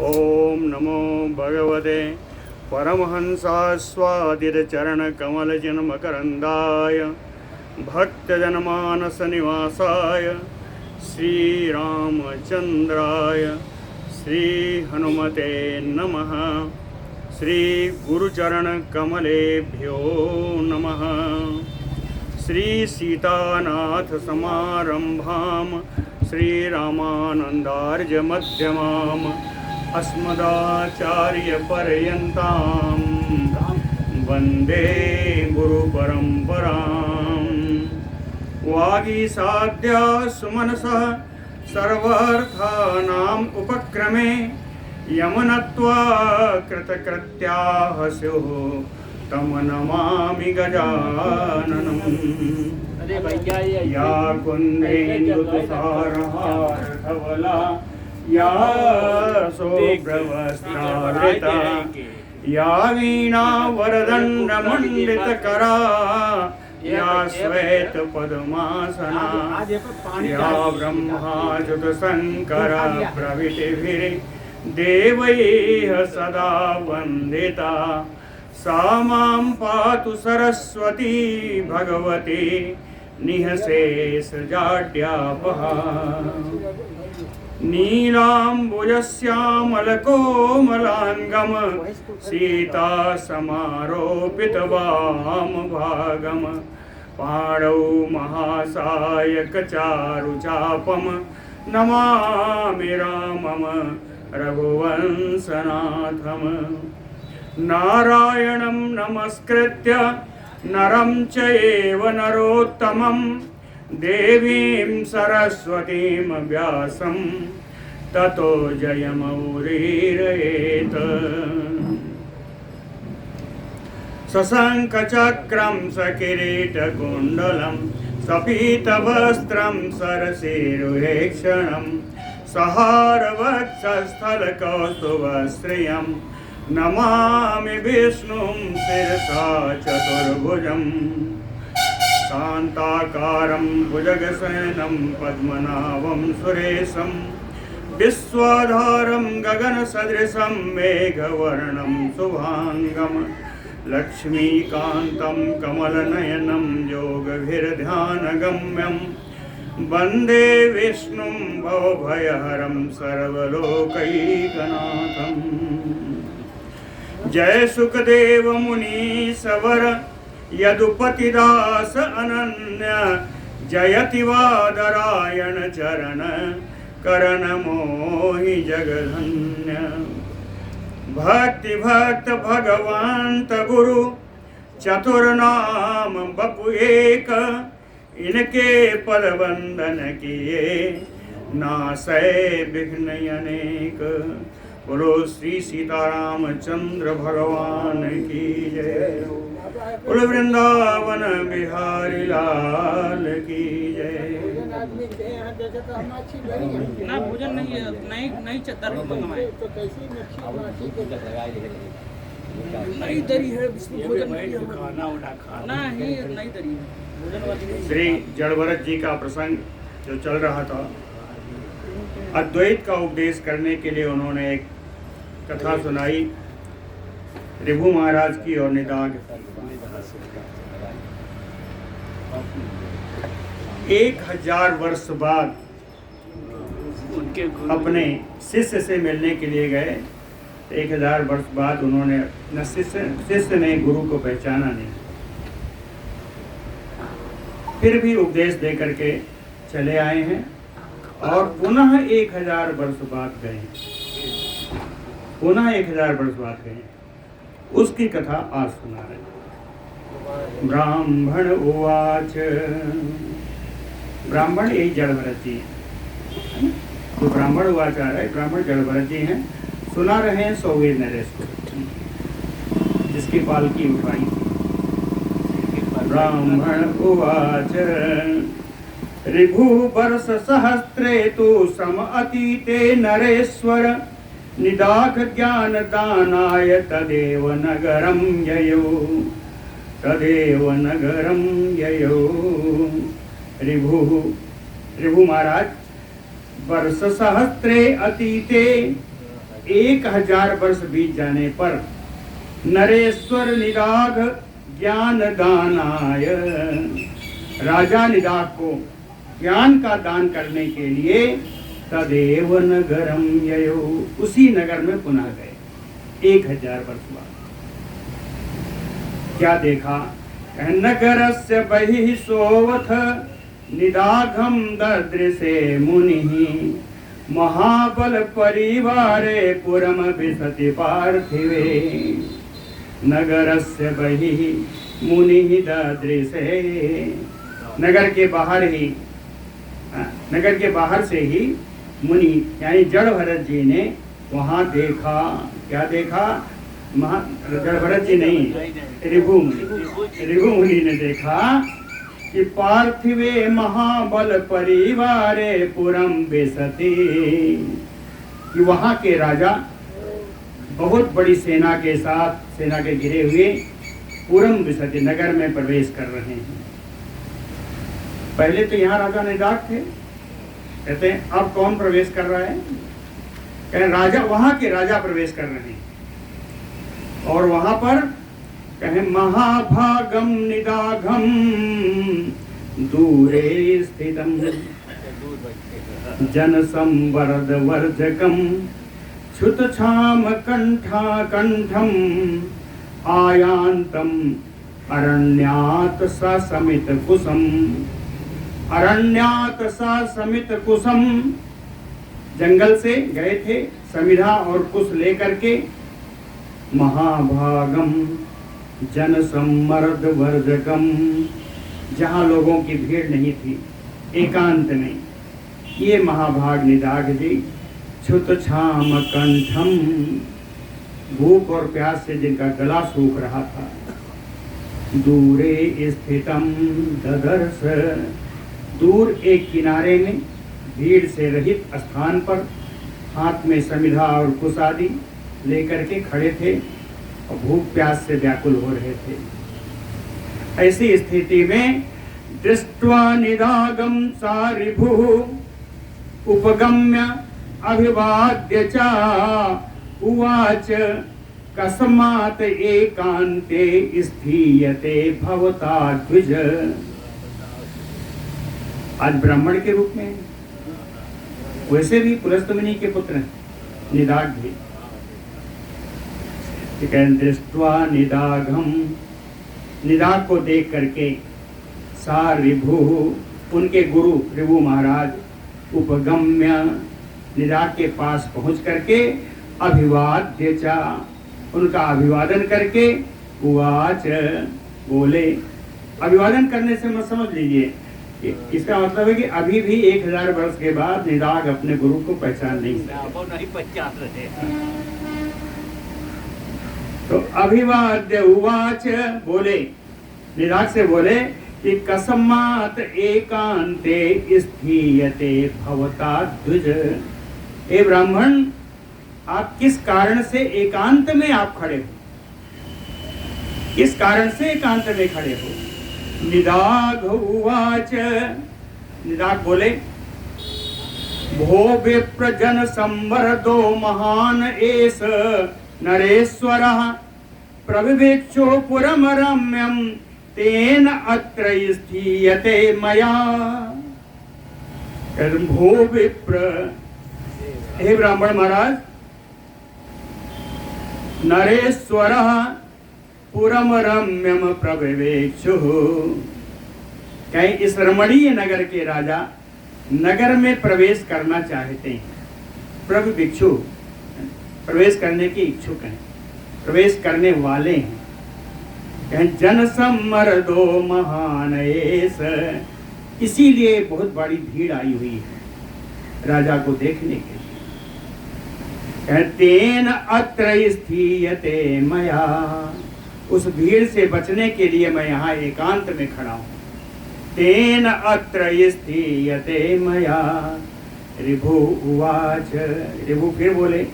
ओम नमो भगवते परमहंसास्वादितचरणकमलजन्मकरन्दाय भक्तजनमानसनिवासाय श्रीरामचन्द्राय श्रीहनुमते नमः। श्रीगुरुचरणकमलेभ्यो नमः। श्रीसीतानाथसमारम्भां श्रीरामानन्दार्यमध्यमाम् अस्मदाचार्यपर्यन्तां वन्दे गुरुपरम्परां। वागीसाद्या सुमनसः सर्वार्थानाम् उपक्रमे यमनत्वा कृतकृत्याः स्युः तं नमामि गजाननम्। या कुन्देन्दुतुषारहारधवला या शुभ्रवस्त्रावृता या वीणावरदण्डमण्डितकरा या श्वेतपद्मासना या ब्रह्माच्युतशङ्करा प्रभृतिभिर्देवैः सदा वन्दिता सा मां पातु सरस्वती भगवती निःशेषजाड्यापहा। नीलाम्बुजश्यामलकोमलाङ्गं सीतासमारोपितवामभागं पाणौ महासायकचारुचापं नमामि रामं रघुवंशनाथम्। नारायणं नमस्कृत्य नरं चैव नरोत्तमं देवीं सरस्वतीं व्यासं ततो जयमुदीरयेत्। सशङ्खचक्रं सकिरीटकुण्डलं सपीतवस्त्रं सरसीरुहेक्षणं सहारवक्षस्थलकौस्तुभश्रियं नमामि विष्णुं शिरसा चतुर्भुजं शान्ताकारं भुजगशयनं पद्मनाभं सुरेशं विश्वाधारं गगनसदृशं मेघवर्णं शुभांगं लक्ष्मीकान्तं कमलनयनं योगभिर्ध्यानगम्यं वन्दे विष्णुं भवभयहरं सर्वलोकैकनाथम्। जय सुखदेव मुनीश्वर यदुपतिदास अनन्य जयति वादरायण चरण करण मोहि जगधन्य। भक्ति भक्त भगवंत गुरु चतुर्नाम बपु एक इनके पद वंदन किए नासै विघ्न अनेक। बोलो श्री सीतारामचंद्र भगवान की जय। बोलो वृंदावन बिहारी लाल की जय। ना भोजन नहीं है, नहीं चद्दर मंगवाए नई दरी है, भोजन खाना ही नई दरी है। श्री जड़भरत जी का प्रसंग जो चल रहा था, अद्वैत का उपदेश करने के लिए उन्होंने एक कथा सुनाई ऋभु महाराज की और निदाघ। 1000 वर्ष बाद अपने शिष्य से मिलने के लिए गए। 1000 वर्ष बाद उन्होंने न शिष्य ने गुरु को पहचाना नहीं, फिर भी उपदेश दे करके चले आए हैं और पुनः 1000 वर्ष बाद गए। पुनः 1000 वर्ष बाद गए। उसकी कथा आज सुना रहे। ब्राह्मण उवाच। ब्राह्मण यही जड़भरत जी है। तो ब्राह्मण उवाच आ रहा है, ब्राह्मण जड़भरत जी हैं। सुना रहे हैं सौवीर नरेश को, जिसकी पालकी उठाई थी। ब्राह्मण उवाच ऋभु वर्ष सहस्रे तु सम अतीते नरेश्वर निदाघ ज्ञान दानाय तदेव नगरं ययो। तदेव नगरं ययो। ऋभु महाराज वर्ष सहस्रे अतीते 1000 वर्ष बीत जाने पर नरेश्वर निदाघ ज्ञान दानाय, राजा निदाघ को ज्ञान का दान करने के लिए तदेव नगरम ययो, उसी नगर में पुनः गए 1000 वर्ष बाद। क्या देखा? नगरस्य बहिः सोऽवथ निदाघं ददृशे मुनिः, महाबल परिवारे पुरम विशति पार्थिवे। नगरस्य बहिः मुनिः ददृशे, नगर के बाहर ही, नगर के बाहर से ही मुनि यानी जड़ भरत जी ने वहां देखा। क्या देखा? जड़ भरत जी नहीं, ऋभु मुनि ने देखा कि पार्थिवे महाबल परिवारे पुरम विशति, कि वहां के राजा बहुत बड़ी सेना के साथ, सेना के घिरे हुए पुरम विशति नगर में प्रवेश कर रहे हैं। पहले तो यहाँ राजा निदाघ थे, कहते हैं अब कौन प्रवेश कर रहा है? कहें राजा, वहां के राजा प्रवेश कर रहे हैं। और वहां पर कहें महाभागम निदाघम दूरे स्थितम जन संवर्ध वर्जकम क्षुतछाम कंठा कंठम आयांतम अरण्यात सा समित कुसम, अरण्यात सा समित कुसम, जंगल से गए थे समिधा और कुश लेकर के। महाभागम जन सम्मर्द वर्जकम, जहाँ लोगों की भीड़ नहीं थी, एकांत में ये महाभाग निदाघ जी क्षुत छाम कंठम, भूख और प्यास से जिनका गला सूख रहा था, दूरे स्थितम ददर्श, दूर एक किनारे में भीड़ से रहित स्थान पर हाथ में समिधा और कुश आदि लेकर के खड़े थे और भूख प्यास से व्याकुल हो रहे थे। ऐसी स्थिति में दृष्ट्वा निदाघम सा ऋभुः उपगम्य अभिवाद्य च उवाच कस्मात् एकान्ते स्थीयते भवता द्विज। आज ब्राह्मण के रूप में, वैसे भी पुलस्त मुनि के पुत्र हैं निदाघ भी। दृष्ट्वा निदाघम, निदाघ को देख करके सा ऋभु, उनके गुरु ऋभु महाराज उपगम्य, निदाघ के पास पहुंच करके अभिवाद्य चा, उनका अभिवादन करके उवाच, बोले। अभिवादन करने से मत समझ लीजिए, इसका मतलब है कि अभी भी 1000 वर्ष के बाद निदाघ अपने गुरु को पहचान नहीं सकते। तो अभिवाद्य उवाच, बोले, निदाघ से बोले कि कस्मात् एकांते स्थीयते भवता द्विज। हे ब्राह्मण, आप किस कारण से एकांत में आप खड़े हो? किस कारण से एकांत में खड़े हो? निदाघ उवाच, निदाघ बोले, भो विप्र जन संवर्धो महान एष नरेश्वरः प्रविवेक्षो पुरम रम्यम तेन अत्र स्थीयते मया। भो विप्र, हे ब्राह्मण महाराज, नरेश्वरः पुरम रम्यम प्रविवेक्षु, कहीं इस रमणीय नगर के राजा नगर में प्रवेश करना चाहते हैं। प्रविवेक्षु, प्रवेश करने के इच्छुक हैं, प्रवेश करने वाले हैं। जन सम्मर्दो महान एष, इसीलिए बहुत बड़ी भीड़ आई हुई है राजा को देखने के लिए। तेन अत्र स्थीयते मया, उस भीड़ से बचने के लिए मैं यहाँ एकांत में खड़ा हूँ। तेन अत्र स्थीयते मया। ऋभु उवाच, ऋभु फिर बोले,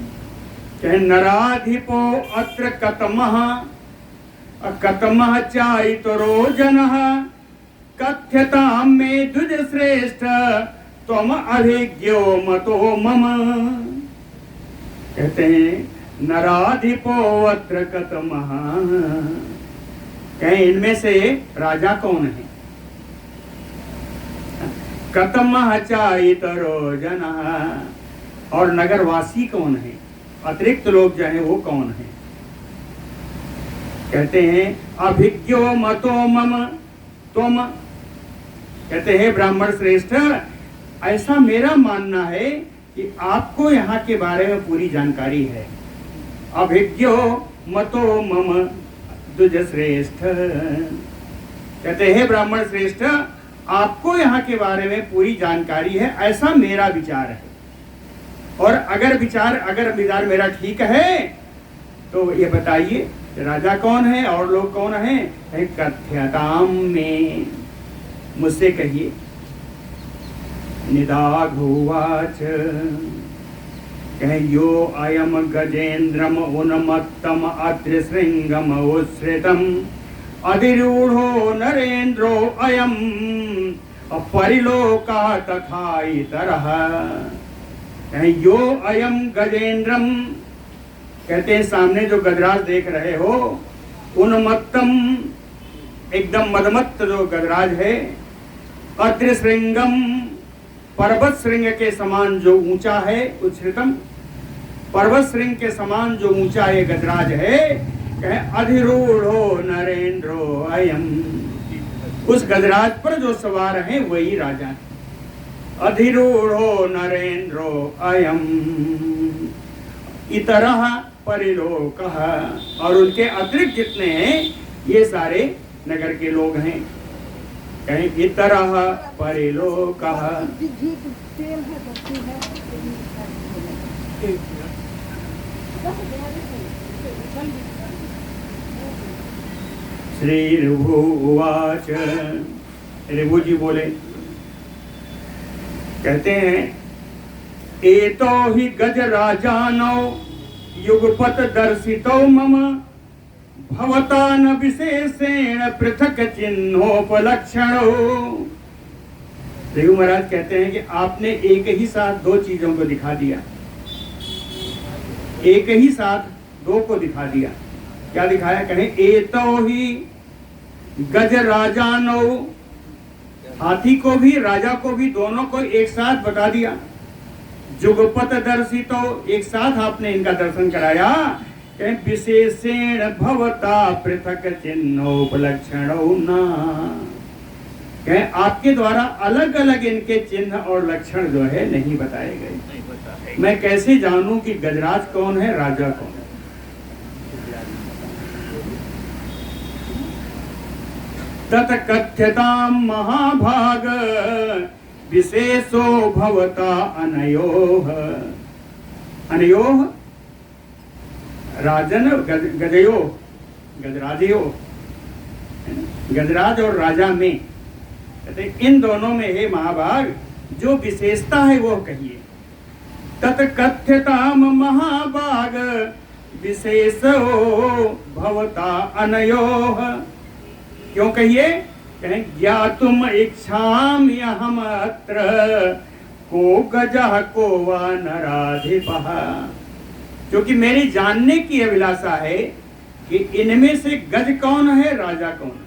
नराधिपो अत्र कतमः कतमः चाइतरो जनः कथ्यतां मे द्विज श्रेष्ठ त्वम अभिज्ञो मतो मम। कहते हैं नराधिपो अत्र कतमः, कहें इनमें से राजा कौन है? कतमः चाइतरो जनः, और नगरवासी कौन है? अतिरिक्त लोग जो है वो कौन है? कहते हैं अभिज्ञो मतो मम तुम, कहते हैं ब्राह्मण श्रेष्ठ, ऐसा मेरा मानना है कि आपको यहाँ के बारे में पूरी जानकारी है। अभिज्ञो मतो मम द्विज श्रेष्ठ, कहते हैं ब्राह्मण श्रेष्ठ, आपको यहाँ के बारे में पूरी जानकारी है, ऐसा मेरा विचार है। और अगर विचार मेरा ठीक है तो ये बताइए राजा कौन है और लोग कौन है? कथ्यताम में, मुझसे कहिए। निदाघुवाच, कहें यो अयम गजेन्द्रम उन्मत्तम अद्रिशृंगम उच्छ्रितम अधिरूढ़ो नरेन्द्रो अयम परिलोका तथा इतरः। कहें यो अयम गजेन्द्रम, कहते हैं सामने जो गजराज देख रहे हो, उन्मत्तम, एकदम मदमत्त जो गजराज है, अद्रिशृंगम, पर्वत श्रृंग के समान जो ऊंचा है, उच्छ्रितम, पर्वत श्रृंग के समान जो ऊंचा ये गजराज है, कहे अधिरूढ़ो नरेंद्रो अयम, उस गजराज पर जो सवार है वही राजा है। अधिरूढ़ो नरेंद्रो अयम इतरः परिलोकः, और उनके अतिरिक्त जितने हैं ये सारे नगर के लोग हैं। कहीं इतरः परिलोकः। श्री ऋभु उवाच, ऋभु जी बोले, कहते हैं एतो हि गजराजानो युगपत दर्शितो मम भवता न विशेषेण पृथक चिन्होपलक्षणो। ऋभु महाराज कहते हैं कि आपने एक ही साथ दो चीजों को दिखा दिया, एक ही साथ दो को दिखा दिया। क्या दिखाया? कहें एतो ही गजराजानो, हाथी को भी राजा को भी दोनों को एक साथ बता दिया। जुगपत दर्शितो, एक साथ आपने इनका दर्शन कराया। विशेषेण भवता पृथक चिन्होपलक्षणो न, आपके द्वारा अलग अलग इनके चिन्ह और लक्षण जो है नहीं बताए गए। मैं कैसे जानूं कि गजराज कौन है, राजा कौन है? तत कथ्यताम महाभाग विशेषो भवता अनयोः। अनयोः राजन गजयो, गजराजयो, गजराज और राजा में, कहते इन दोनों में है महाभाग, जो विशेषता है वो कहिए। तत कथ्यताम महाभाग विशेषो भवता अनयोः। क्यों कहिए? कहें ज्ञातुम इच्छामि अहम अत्र को गजः को वा नराधिपः, क्योंकि मेरी जानने की अभिलाषा है कि इनमें से गज कौन है, राजा कौन है।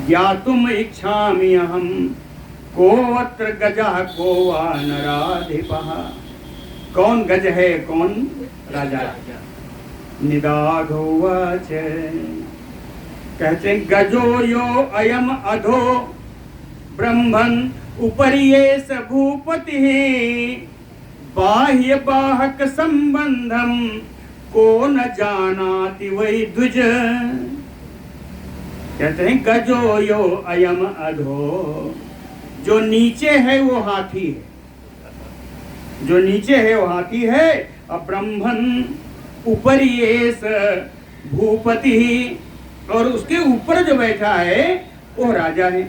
ज्ञातुम इच्छामि अहम को अत्र गजः को वा नराधिपः, कौन गज है कौन राजा है। निदाघुवाच, कहते हैं गजो यो अयम अधो ब्रह्मन् उपरियेष भूपतिः बाह्य बाहक संबंधम को न जानाति वै द्विज। कहते हैं गजो यो अयम अधो, जो नीचे है वो हाथी है, जो नीचे है वो हाथी है। और ब्रह्मन् उपरियेष भूपति, और उसके ऊपर जो बैठा है वो राजा है।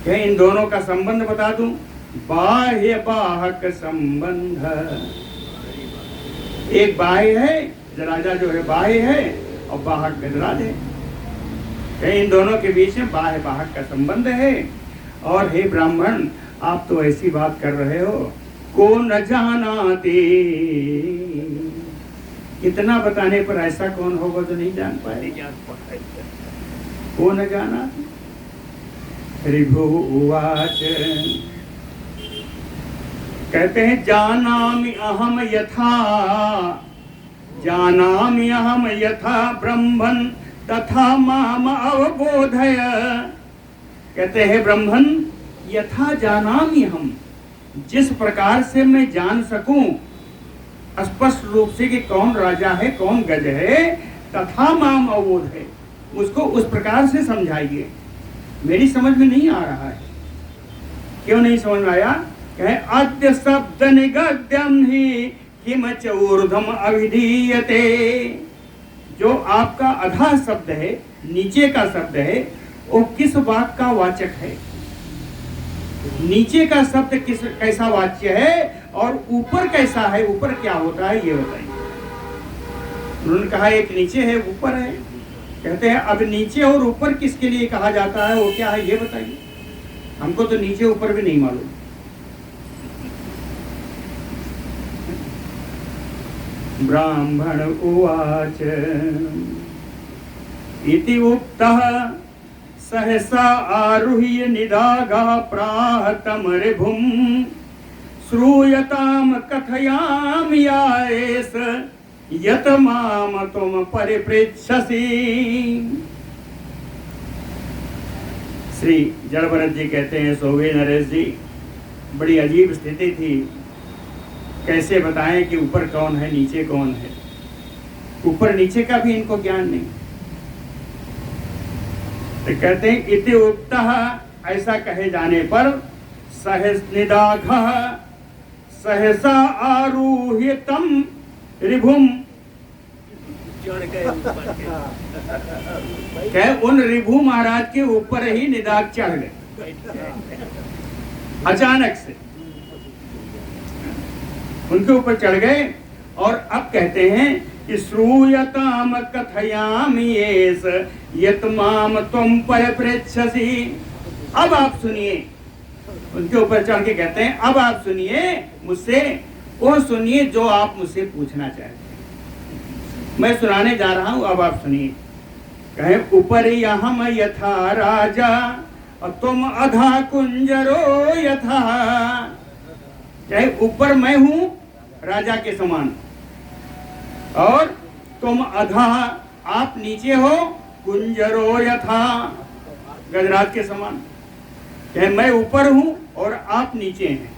क्या इन दोनों का संबंध बता दूं? बाह्य बाहक संबंध, एक बाह्य है, राजा जो है बाह्य है, और बाहक गजराज है। इन दोनों के बीच में बाह्य बाहक का संबंध है। और हे ब्राह्मण, आप तो ऐसी बात कर रहे हो को न जानाते। इतना बताने पर ऐसा कौन होगा जो नहीं जान पाए? को न जानाते। ऋभु उवाच, कहते हैं जानामि अहम यथा ब्रह्मन् तथा माम अवबोधय। कहते हैं ब्रह्मन् यथा जानामि हम, जिस प्रकार से मैं जान सकूं स्पष्ट रूप से कि कौन राजा है कौन गज है, तथा माम अवबोध है, उसको उस प्रकार से समझाइए। मेरी समझ में नहीं आ रहा है। क्यों नहीं समझ में आया? कहे अद्य शब्द निगद्यम ही किम च ऊर्ध्वम अभिधीयते। जो आपका अधा शब्द है, नीचे का शब्द है, वो किस बात का वाचक है? नीचे का शब्द कैसा वाच्य है और ऊपर कैसा है? ऊपर क्या होता है ये बताइए। उन्होंने कहा एक नीचे है ऊपर है। कहते हैं अब नीचे और ऊपर किसके लिए कहा जाता है, वो क्या है ये बताइए। हमको तो नीचे ऊपर भी नहीं मालूम। ब्राह्मण उवाच इति उक्तः सहसा आरुह्य निदागः प्राह तं ऋभुं श्रूयतां कथयामि यायेष यत माम तुम परिपृच्छसि। श्री जड़भरत जी कहते हैं, सोवे नरेश जी, बड़ी अजीब स्थिति थी। कैसे बताएं कि ऊपर कौन है नीचे कौन है? ऊपर नीचे का भी इनको ज्ञान नहीं। तो कहते हैं इति उक्तः, ऐसा कहे जाने पर सहस्निदाघः सहसा आरुह्य तं ऋभुं, कहे उन ऋभु महाराज के ऊपर ही निदाघ चढ़ गए अचानक से, उनके ऊपर चढ़ गए। और अब कहते हैं कि श्रूयताम कथयामि येष यत माम त्वं परिपृच्छसि। अब आप सुनिए, उनके ऊपर चढ़ के कहते हैं अब आप सुनिए मुझसे, वो सुनिए जो आप मुझसे पूछना चाहते हैं। मैं सुनाने जा रहा हूं, अब आप सुनिए। कहे ऊपरी अहम यथा राजा और तुम अधा कुंजरो यथा। चाहे ऊपर मैं हूं राजा के समान और तुम अधा, आप नीचे हो कुंजरो यथा, गजराज के समान। चाहे मैं ऊपर हूं और आप नीचे हैं।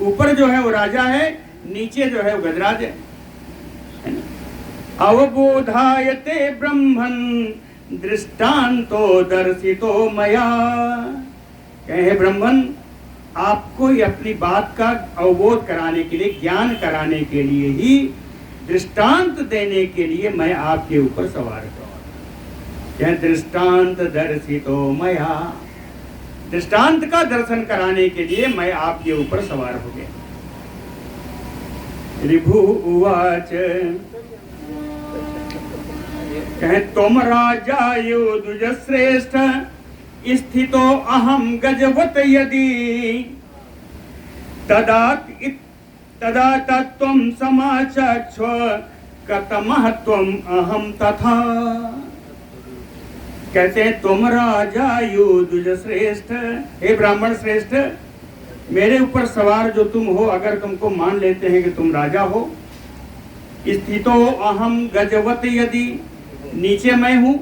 ऊपर जो है वो राजा है, नीचे जो है वो गजराज है। अवबोधायते ब्रह्मन् दृष्टांतो दर्शितो मया। कहे ब्रह्मन्, आपको अपनी बात का अवबोध कराने के लिए, ज्ञान कराने के लिए ही, दृष्टांत देने के लिए मैं आपके ऊपर सवार हुआ। दृष्टांत दर्शितो मया, दृष्टांत का दर्शन कराने के लिए मैं आपके ऊपर सवार हो गया। ऋभु उवाच, कहे तुम राजा युधुज श्रेष्ठ स्थितो अहम गजवत यदि तदा तत्त्वं समाचक्ष कतमः त्वं अहम तथा। कहते हैं तुम राजा युधुज श्रेष्ठ, हे ब्राह्मण श्रेष्ठ, मेरे ऊपर सवार जो तुम हो, अगर तुमको मान लेते हैं कि तुम राजा हो, स्थितो अहम गजवत यदि, नीचे मैं हूं,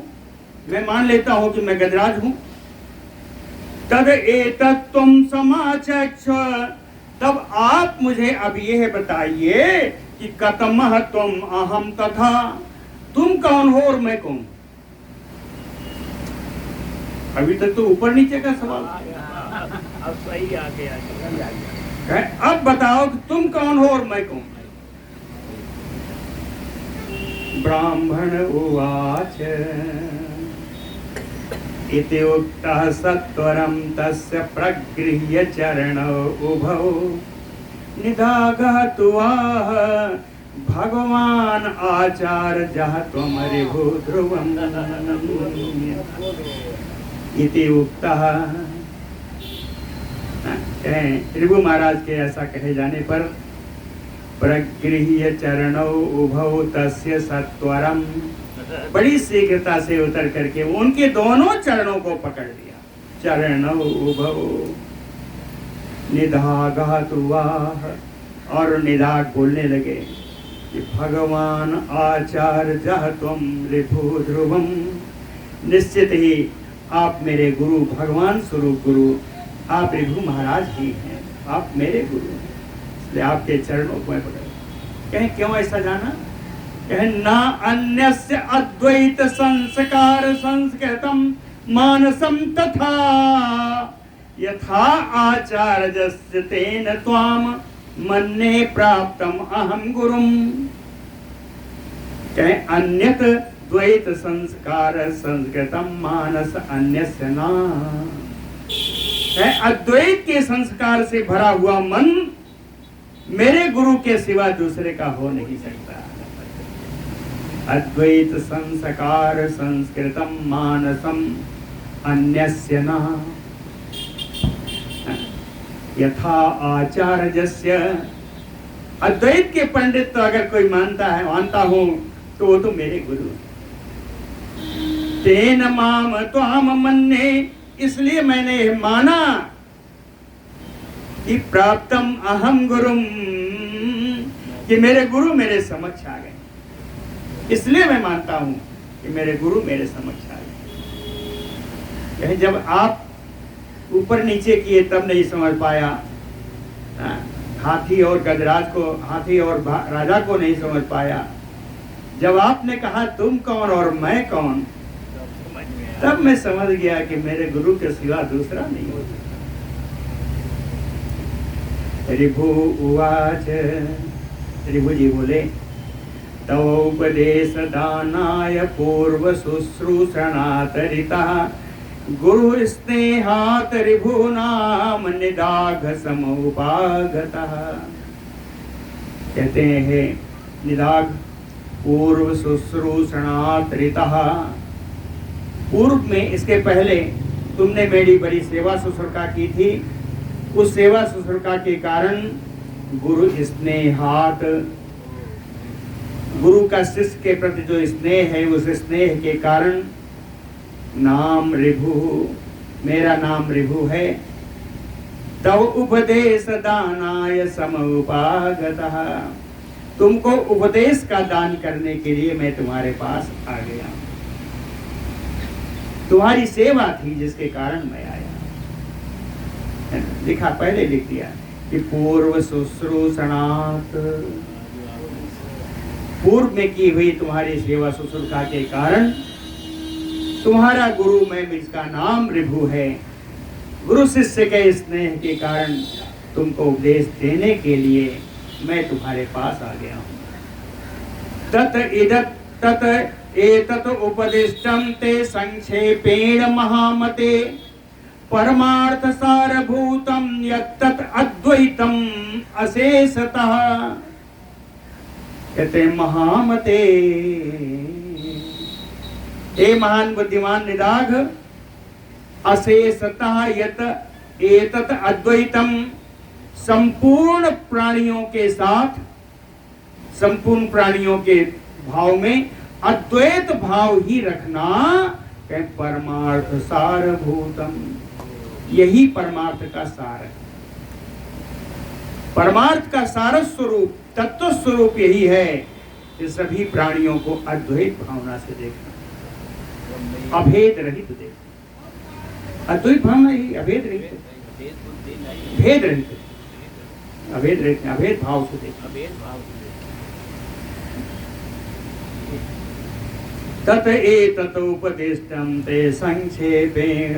मैं मान लेता हूं कि मैं गजराज हूं। तद एतत् त्वं समाचक्ष, तब आप मुझे अब यह बताइए कि कतमः त्वं अहम तथा, तुम कौन हो और मैं कौन? अभी तक तो ऊपर नीचे का सवाल, अब सही आ गया। अब बताओ कि तुम कौन हो और मैं कौन? ब्राह्मण उवाच इति उक्तः सत्वरं तस्य प्रगृह्य चरणौ उभौ निदाघः तुवाह भगवान आचार्यः त्वं ऋभु ध्रुवम्। इति उक्तः, ऋभु महाराज के ऐसा कहे जाने पर प्रगृह्य चरणौ उभौ तस्य सत्वरम, बड़ी शीघ्रता से उतर करके उनके दोनों चरणों को पकड़ लिया। चरणौ उभौ निधागातुवाह, और निधाग बोलने लगे कि भगवान आचार्य त्वं ऋभु ध्रुवम, निश्चित ही आप मेरे गुरु, भगवान स्वरूप गुरु आप ऋभु महाराज ही हैं, आप मेरे गुरु हैं, इसलिए आपके चरणों को मैं पकड़। कहें क्यों ऐसा जाना? कहें ना अन्यस्य अद्वैत संस्कार संस्कृतम मानसम तथा यथा आचार्यस्य तेन त्वाम मन्ये प्राप्तम अहम गुरुम। कहें अन्यत द्वैत संस्कार संस्कृतम मानस अन्यस्य ना, अद्वैत के संस्कार से भरा हुआ मन मेरे गुरु के सिवा दूसरे का हो नहीं सकता। अद्वैत संस्कार संस्कृतम मानसम अन्यस्य न, यथा आचार्यस्य, अद्वैत के पंडित तो अगर कोई मानता हूं तो वो तो मेरे गुरु। तेन माम त्वाम मन्ये, इसलिए मैंने माना कि प्राप्तम अहम गुरुम, कि मेरे गुरु मेरे समक्ष आ गए, इसलिए मैं मानता हूं कि मेरे गुरु मेरे समक्ष आ गए। जब आप ऊपर नीचे किए तब नहीं समझ पाया, हाथी और गजराज को, हाथी और राजा को नहीं समझ पाया। जब आपने कहा तुम कौन और मैं कौन, तब मैं समझ गया कि मेरे गुरु के सिवा दूसरा नहीं हो सकता। ऋभु उवाच, ऋभु जी बोले तवोपदेश दानाय पूर्व शुश्रूषणातरिता गुरु स्नेहात ऋभुनाम निदाघ समुपागतः। कहते हैं निदाघ पूर्व शुश्रूषणातरिता, पूर्व में इसके पहले तुमने मेरी बड़ी सेवा शुश्रूषा की थी, उस सेवा शुश्रूषा के कारण गुरु स्नेहात, गुरु का शिष्य के प्रति जो स्नेह है उस स्नेह के कारण नाम ऋभु, मेरा नाम ऋभु है। तव उपदेश दानाय समुपागतः, तुमको उपदेश का दान करने के लिए मैं तुम्हारे पास आ गया। तुम्हारी सेवा थी जिसके कारण मैं आया। लिखा, पहले लिख दिया कि पूर्व शुश्रूषणात्, पूर्व में की हुई तुम्हारी सेवा शुश्रूषा के कारण तुम्हारा गुरु मैं, जिसका नाम ऋभु है, गुरु शिष्य के स्नेह के कारण तुमको उपदेश देने के लिए मैं तुम्हारे पास आ गया हूँ। तत एतत् उपदिष्टं ते संक्षेपेण महामते परमार्थ सारभूतं यत्तत् अद्वैतम अशेषतः। कहते महामते, हे महान बुद्धिमान निदाघ, अशेषतः यत एतत् अद्वैतम, संपूर्ण प्राणियों के साथ, संपूर्ण प्राणियों के भाव में अद्वैत भाव ही रखना, परमार्थ सारभूतम, यही परमार्थ का सार है। परमार्थ का सार स्वरूप, तत्व स्वरूप यही है कि सभी प्राणियों को अद्वैत भावना से देखना, अभेद रहित देखना। अद्वैत भावना ही अभेद रहित, भेद रहित, अभेद रहित, अभेद भाव से देखना। तत एतत् उपदिष्टं ते संक्षेपेण,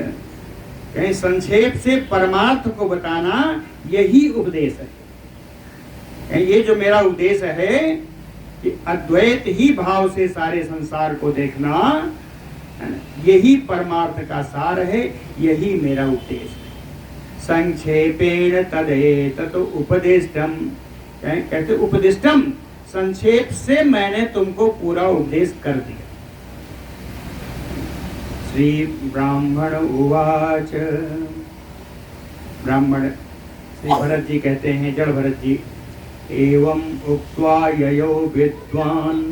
कहीं संक्षेप से परमार्थ को बताना यही उपदेश है। ये जो मेरा उपदेश है कि अद्वैत ही भाव से सारे संसार को देखना, यही परमार्थ का सार है, यही मेरा उपदेश है। संक्षेपेण तदेतत् उपदिष्टम, कहते उपदिष्टम, संक्षेप से मैंने तुमको पूरा उपदेश कर दिया। श्री ब्राह्मण उवाच, ब्राह्मण श्री भरत जी कहते हैं, जड़ भरत जी, एवं उक्त्वा ययो विद्वान्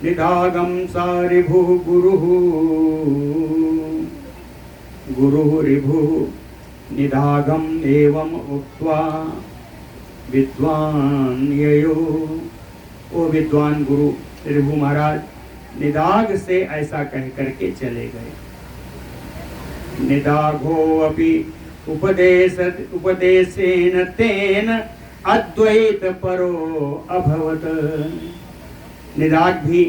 निदागम सा ऋभु गुरुः ऋभु निदागम एवं उक्त्वा विद्वान् ययो। ओ विद्वान गुरु ऋभु महाराज निदाग से ऐसा कह करके चले गए। निदाघो अपि उपदेशेन तेन अद्वैत परो अभवत। निदाग भी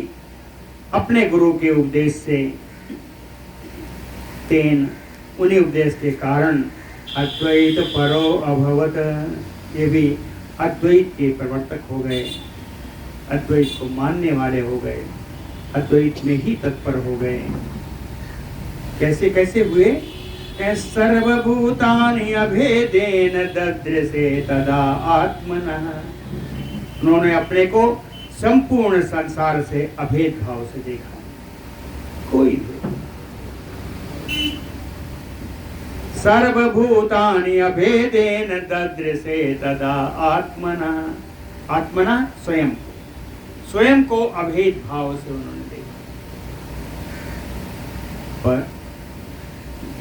अपने गुरु के उपदेश से, तेन उन्हीं उपदेश के कारण अद्वैत परो अभवत, ये भी अद्वैत के प्रवर्तक हो गए, अद्वैत को मानने वाले हो गए, अद्वैत में ही तत्पर हो गए। कैसे कैसे हुए? सर्वभूतानि अभेदेन ददृशे तदा आत्मनः। उन्होंने अपने को संपूर्ण संसार से अभेद भाव से देखा, कोई भी। सर्वभूतानि अभेदेन ददृशे तदा आत्मनः। आत्मना स्वयं, स्वयं को अभेद भाव से उन्होंने देखा। पर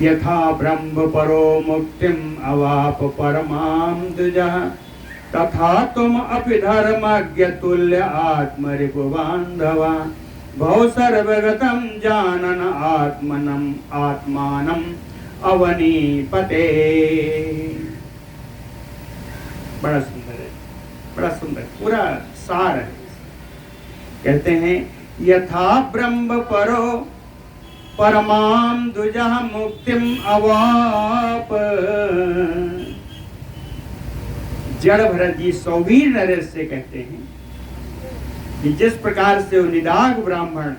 यथा ब्रह्म परो मुक्तिम अवाप परमाम द्विजः तथा तुम अपि धर्मज्ञ तुल्य आत्मरिपु बांधवा भव सर्वगतम जानन आत्मनम आत्मानम अवनीपते। बड़ा सुंदर है, बड़ा सुंदर, पूरा सार है। कहते हैं यथा ब्रह्म परो परमाम द्विजः मुक्तिम अवाप। जड़ भरत जी सौवीर नरेश से कहते हैं कि जिस प्रकार से वो निदाग ब्राह्मण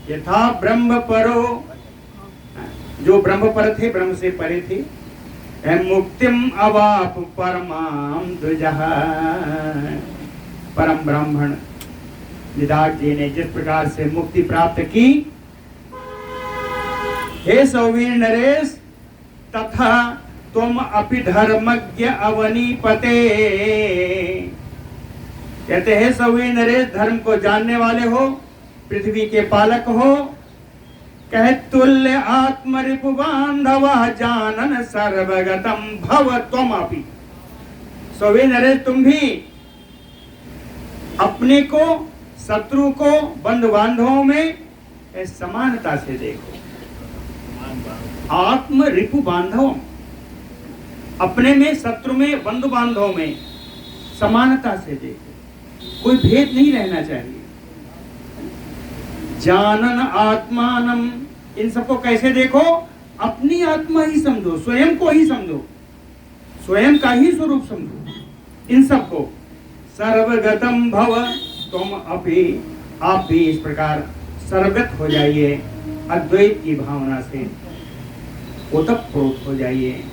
यथा ब्रह्म परो, जो ब्रह्म पर थे, ब्रह्म से परे थे, मुक्तिम अवाप परमाम द्विजः, परम ब्राह्मण निदाग जी ने जिस प्रकार से मुक्ति प्राप्त की, हे सौवीर नरेश, तथा तुम अपि धर्मज्ञ अवनीपते। कहते हैं सौवीर नरेश, धर्म को जानने वाले हो, पृथ्वी के पालक हो, कह तुल्य आत्मरिपु बांधवा जानन सर्वगतम भव त्वम अपि। सौवीर नरेश, तुम भी अपने को, शत्रु को बंधु बांधवों में समानता से देखो। आत्म रिपु बांधव, अपने में, शत्रु में, बंधु बांधवों में समानता से देखो, कोई भेद नहीं रहना चाहिए। जानन आत्मानम, इन सबको कैसे देखो? अपनी आत्मा ही समझो, स्वयं को ही समझो, स्वयं का ही स्वरूप समझो इन सबको। सर्वगतम भव, तुम अभी, आप भी इस प्रकार सर्वगत हो जाइए, अद्वैत की भावना से ओतप्रोत हो जाइए।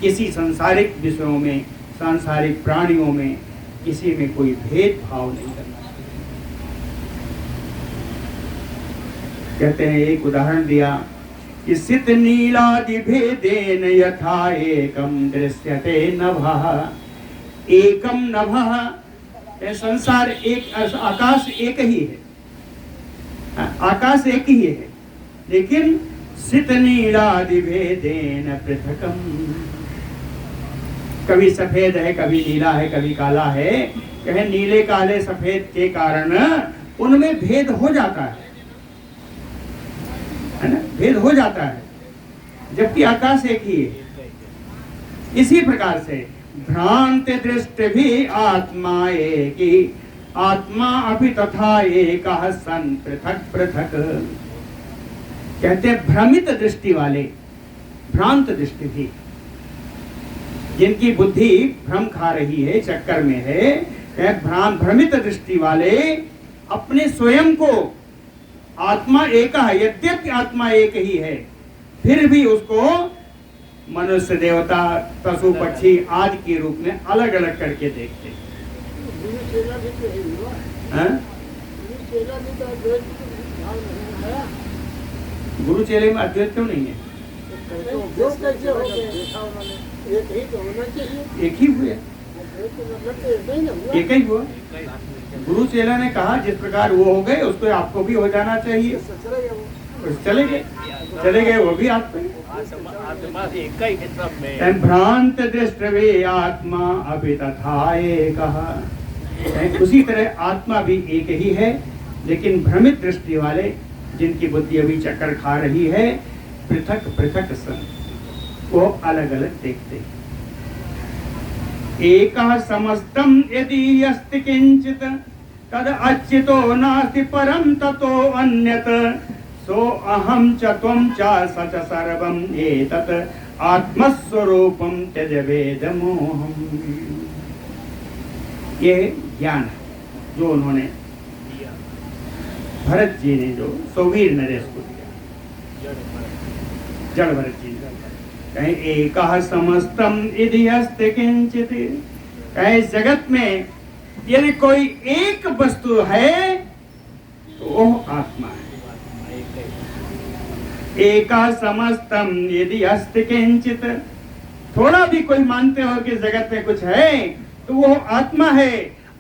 किसी सांसारिक विषयों में, सांसारिक प्राणियों में किसी में कोई भेदभाव नहीं करना। कहते हैं, एक उदाहरण दिया कि सित नीलादि भेदेन यथा एकम दृश्यते नभः। एकम नभः, संसार एक, आकाश एक ही है, आकाश एक ही है, लेकिन सित नीलादि भेदेन पृथकम। कभी सफेद है, कभी नीला है, कभी काला है। कहे नीले काले सफेद के कारण उनमें भेद हो जाता है ना, भेद हो जाता है, जबकि आकाश एक ही है। इसी प्रकार से भ्रांति दृष्टि भी आत्मा एक ही, आत्मा अभी तथा एक सन पृथक पृथक। कहते हैं भ्रमित दृष्टि वाले, भ्रांत दृष्टि भी, जिनकी बुद्धि भ्रम खा रही है, चक्कर में है, भ्रमित दृष्टि वाले अपने स्वयं को आत्मा एक है, यद्यपि आत्मा एक ही है, फिर भी उसको मनुष्य, देवता, पशु, पक्षी आदि के रूप में अलग अलग करके देखते हैं। गुरु चेले में अद्वैत क्यों नहीं है? एक ही तो होना चाहिए। एक ही हुए, मतलब तो एक ही ना हुआ। एक ही हुआ। गुरु चेला ने कहा जिस प्रकार वो हो गए उसको आपको भी हो जाना चाहिए। चला गया वो। चले गए वो भी आप पे। आत्मा एक ही है सब में। भ्रांत दृष्टवे आत्मा अभी तथा कहा, उसी तरह आत्मा भी एक ही है, लेकिन भ्रमित दृष्टि वाले जिनकी बुद्धि अभी चक्कर खा रही है, पृथक पृथक सन, वो अलग अलग देखते हैं। एकः समस्तम यदि अस्ति किंचित तद अच्युतो नास्ति परम ततो अन्यत सो अहम च त्वं च स च सर्वं एतत् आत्मस्वरूपम त्यज भेद मोहम। ये ज्ञान है जो उन्होंने भरत जी ने, जो सौवीर नरेश को दिया, जड़ भरत जी ने कहे एकः समस्तम यदि अस्ति किंचित, कहे जगत में यदि कोई एक वस्तु है तो वो आत्मा है। एका समस्तम यदि अस्ति किंचित, थोड़ा भी कोई मानते हो कि जगत में कुछ है तो वो आत्मा है।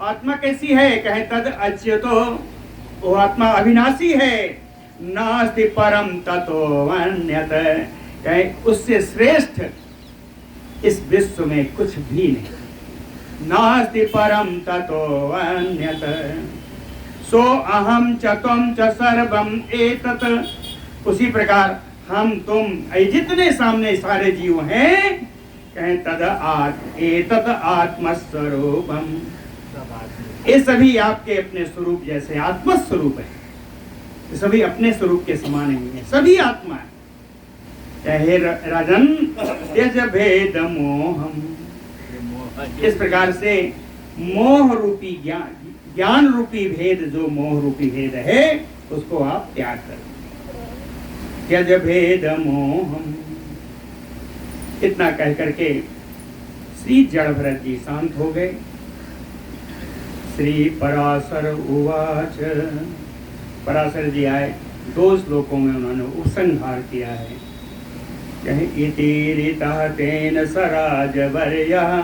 आत्मा कैसी है? कहे तद अच्युतो, वो आत्मा अविनाशी है। नास्ति परम ततो अन्यत, कहे उससे श्रेष्ठ इस विश्व में कुछ भी नहीं। नास्ति परम ततो अन्यत सो अहम च त्वं च सर्वम एतत्। उसी प्रकार हम तुम जितने सामने सारे जीव हैं, कहें तद एतत् आत्मस्वरूपम, ये सभी आपके अपने स्वरूप जैसे आत्मस्वरूप है। ये सभी अपने स्वरूप के समान ही है, सभी आत्मा है। हे राजन त्यज भेद मोहम, इस प्रकार से मोह रूपी ज्ञान रूपी भेद, जो मोह रूपी भेद है उसको आप त्याग करें। त्यज भेद मोहम, इतना कह करके श्री जड़ भरत जी शांत हो गए। श्री पराशर उवाच, पराशर जी आए, 2 श्लोकों में उन्होंने उपसंहार किया है। कहे इति ऋतः तेन सराजवर्यः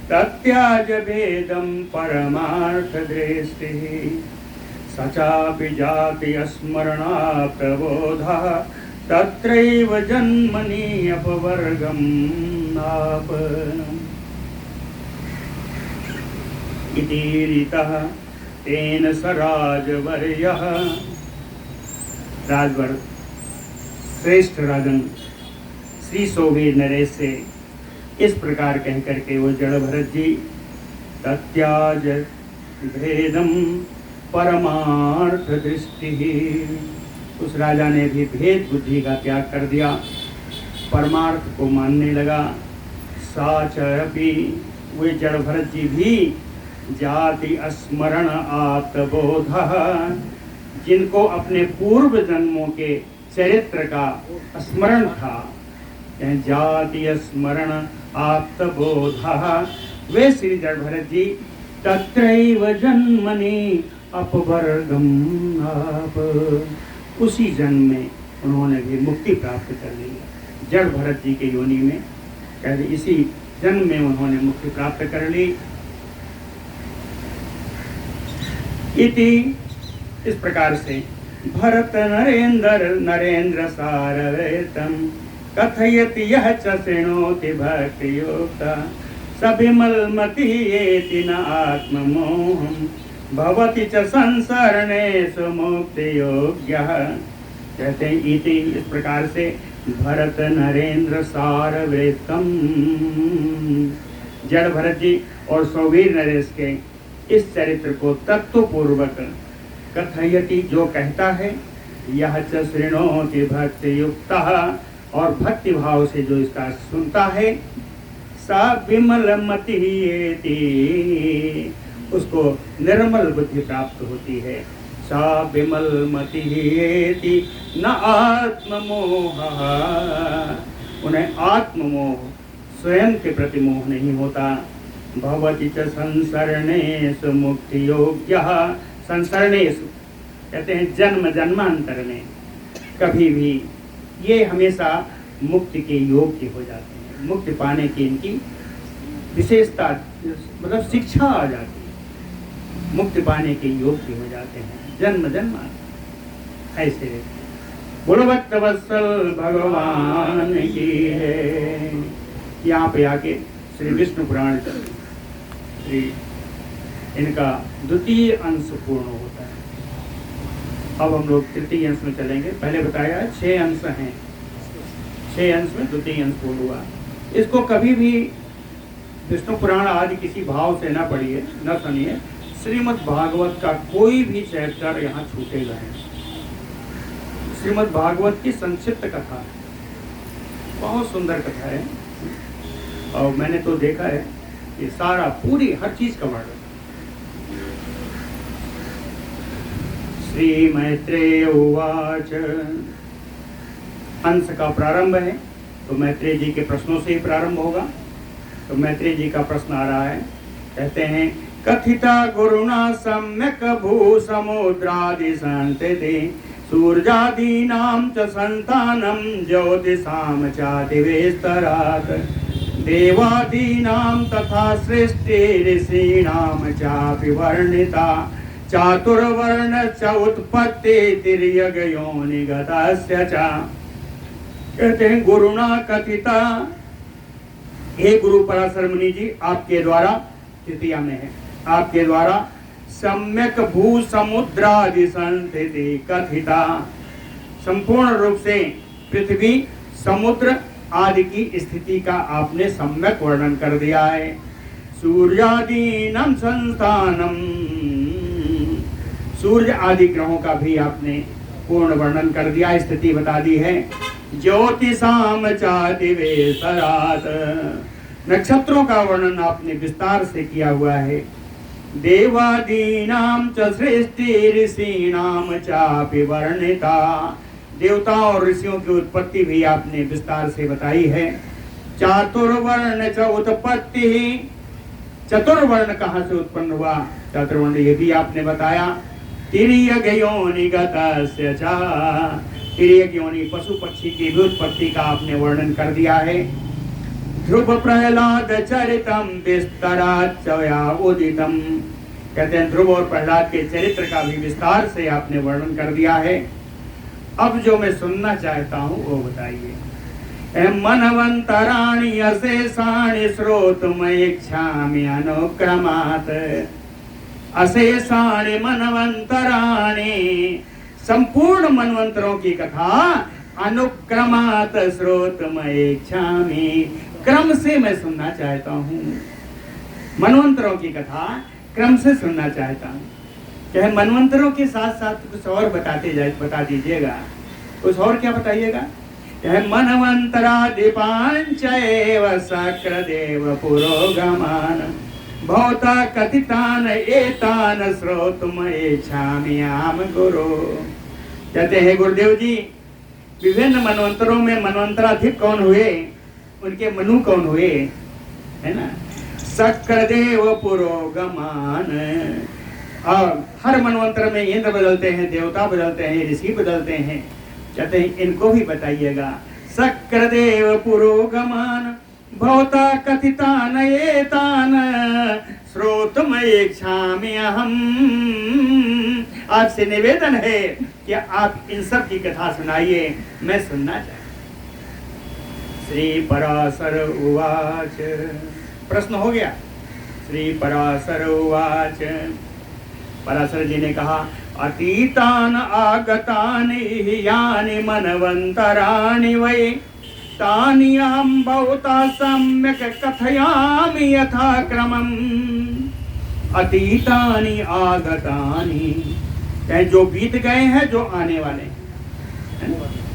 तत्याज भेदं परमार्थ दृष्टिः सचापि जाति स्मरणाप्रबोधः तत्रैव जन्मनि अपवर्गं नाप। इति ऋतः तेन सराजवर्यः, राजवर श्रेष्ठ राजन श्री सौवीर नरेश से इस प्रकार कह करके वो जड़ भरत जी तत्याज भेदम परमार्थ दृष्टि, उस राजा ने भी भेद बुद्धि का त्याग कर दिया, परमार्थ को मानने लगा। साच अपि, वे जड़ भरत जी भी जाति स्मरण आत्मबोध, जिनको अपने पूर्व जन्मों के चरित्र का स्मरण था, जाति स्मरण आत्मबोध, वे श्री जड़ भरत जी तत्रैव जन्मनि अपवर्गम आप, उसी जन्म में उन्होंने भी मुक्ति प्राप्त कर ली। जड़ भरत जी के योनि में, कहते इसी जन्म में उन्होंने मुक्ति प्राप्त कर ली। इति, इस प्रकार से भरत नरेंद्र सारवेतम कथयति यह च शृणोति भक्ति योक्ता सविमलमति येति न आत्ममोहम् भवति च संसरणेषु मुक्ति योग्यः। कहते हैं इति, इस प्रकार से भरत नरेंद्र सारवेतम, जड़ भरत जी और सौवीर नरेश के इस चरित्र को तत्वपूर्वक कथयति, जो कहता है, यह च शृणोति भक्ति युक्तः, और भक्ति भाव से जो इसका सुनता है, सा विमल मति येति, उसको निर्मल बुद्धि प्राप्त होती है। सा विमल मति येति न आत्ममोह, उन्हें आत्ममोह स्वयं के प्रति मोह नहीं होता। भवति च संसरणेषु मुक्ति योग्यः, संसरणेषु कहते हैं जन्म जन्मांतर में कभी भी ये हमेशा मुक्ति के योग्य हो जाते हैं। मुक्ति पाने की इनकी विशेषता, मतलब शिक्षा आ जाती है, मुक्ति पाने के योग्य हो जाते हैं, जन्म जन्म ऐसे रहते हैं। बोलो भक्तवत्सल भगवान की है। यहाँ पे आके श्री विष्णु पुराण श्री इनका द्वितीय अंश पूर्ण होता है। अब हम लोग तृतीय अंश में चलेंगे। पहले बताया 6 अंश हैं, 6 अंश में द्वितीय अंश पूर्ण हुआ। इसको कभी भी विष्णु पुराण आदि किसी भाव से न पढ़िए, न सुनिए। श्रीमद् भागवत का कोई भी चैप्टर यहाँ छूटेगा नहीं। श्रीमद् भागवत की संक्षिप्त कथा है, बहुत सुंदर कथा है, और मैंने तो देखा है कि सारा पूरी हर चीज का वर्णन। श्री मैत्रेय उवाच, अंश का प्रारंभ है, तो मैत्रेय जी के प्रश्नों से ही प्रारंभ होगा। तो मैत्रेय जी का प्रश्न आ रहा है, कहते हैं कथिता गुरुणा सम्यक भू समुद्रादि संस्थिति सूर्यादीनां च संतानं ज्योतिषां चादिवेस्तरात् देवादीनां तथा सृष्टि ऋषीणां चापि वर्णिता चातुर्वर्ण च उत्पत्ति तिर्यगयोनिगतस्य च। कहते हैं गुरुणा कथिता, हे गुरु पराशर मुनि जी, आपके द्वारा, तृतीया में है, आपके द्वारा सम्यक भू समुद्रादि संस्थिति कथिता, संपूर्ण रूप से पृथ्वी समुद्र आदि की स्थिति का आपने सम्यक वर्णन कर दिया है। सूर्यादीनां संस्थानम, सूर्य आदि ग्रहों का भी आपने पूर्ण वर्णन कर दिया, स्थिति बता दी है। ज्योतिषाम चादिवेशरात, नक्षत्रों का वर्णन आपने विस्तार से किया हुआ है। देवादीनां च सृष्टि ऋषीणां चापि वर्णिता, देवताओं और ऋषियों की उत्पत्ति भी आपने विस्तार से बताई है। चातुर्वर्ण च उत्पत्ति, चतुर्वर्ण कहाँ से उत्पन्न हुआ, चतुर्वर्ण ये भी आपने बताया। तिर्यगयोनिगतस्य च, तिर्यगयोनि पशु पक्षी की भी उत्पत्ति का आपने वर्णन कर दिया है। ध्रुव प्रहलाद चरितम विस्तरात् चया उदितम, कहते हैं ध्रुव और प्रहलाद के चरित्र का भी विस्तार से आपने वर्णन कर दिया है। अब जो मैं सुनना चाहता हूँ वो बताइए। मनवंतराणि अशेषाणि श्रोतुमिच्छामि अनुक्रमात्, अशेषाणि मनवंतराणि, संपूर्ण मनवंतरों की कथा अनुक्रमात् श्रोतुमिच्छामि, क्रम से मैं सुनना चाहता हूँ। मनवंतरों की कथा क्रम से सुनना चाहता हूँ। चाहे मनवंतरों के साथ साथ कुछ और बता दीजिएगा। कुछ और क्या बताइएगा? चाहे मनवंतरादिपांचैव शक्रदेव पुरोगमान भवता कथितान एतान श्रोतुमिच्छामि आम गुरु। कहते हैं गुरुदेव जी, विभिन्न मनवंतरों में मनवंतराधिप कौन हुए, उनके मनु कौन हुए, है ना? शक्रदेव पुरोगमान, और हर मनवंतर में इंद्र बदलते हैं, देवता बदलते हैं, ऋषि बदलते हैं। कहते हैं इनको भी बताइएगा। शक्रदेव पुरोगमान भवता कथितान एतान श्रोतुमिच्छामि अहम्, आपसे निवेदन है कि आप इन सब की कथा सुनाइए, मैं सुनना चाहता। श्री पराशर उवाच, प्रश्न हो गया। श्री पराशर उवाच, पराशर जी ने कहा अतीतान आगतानि यानि मनवंतराणि वै तानि अहं भवता सम्यक् कथयामि यथा क्रमम्। अतीतानि आगतानि, जो बीत गए हैं, जो आने वाले हैं।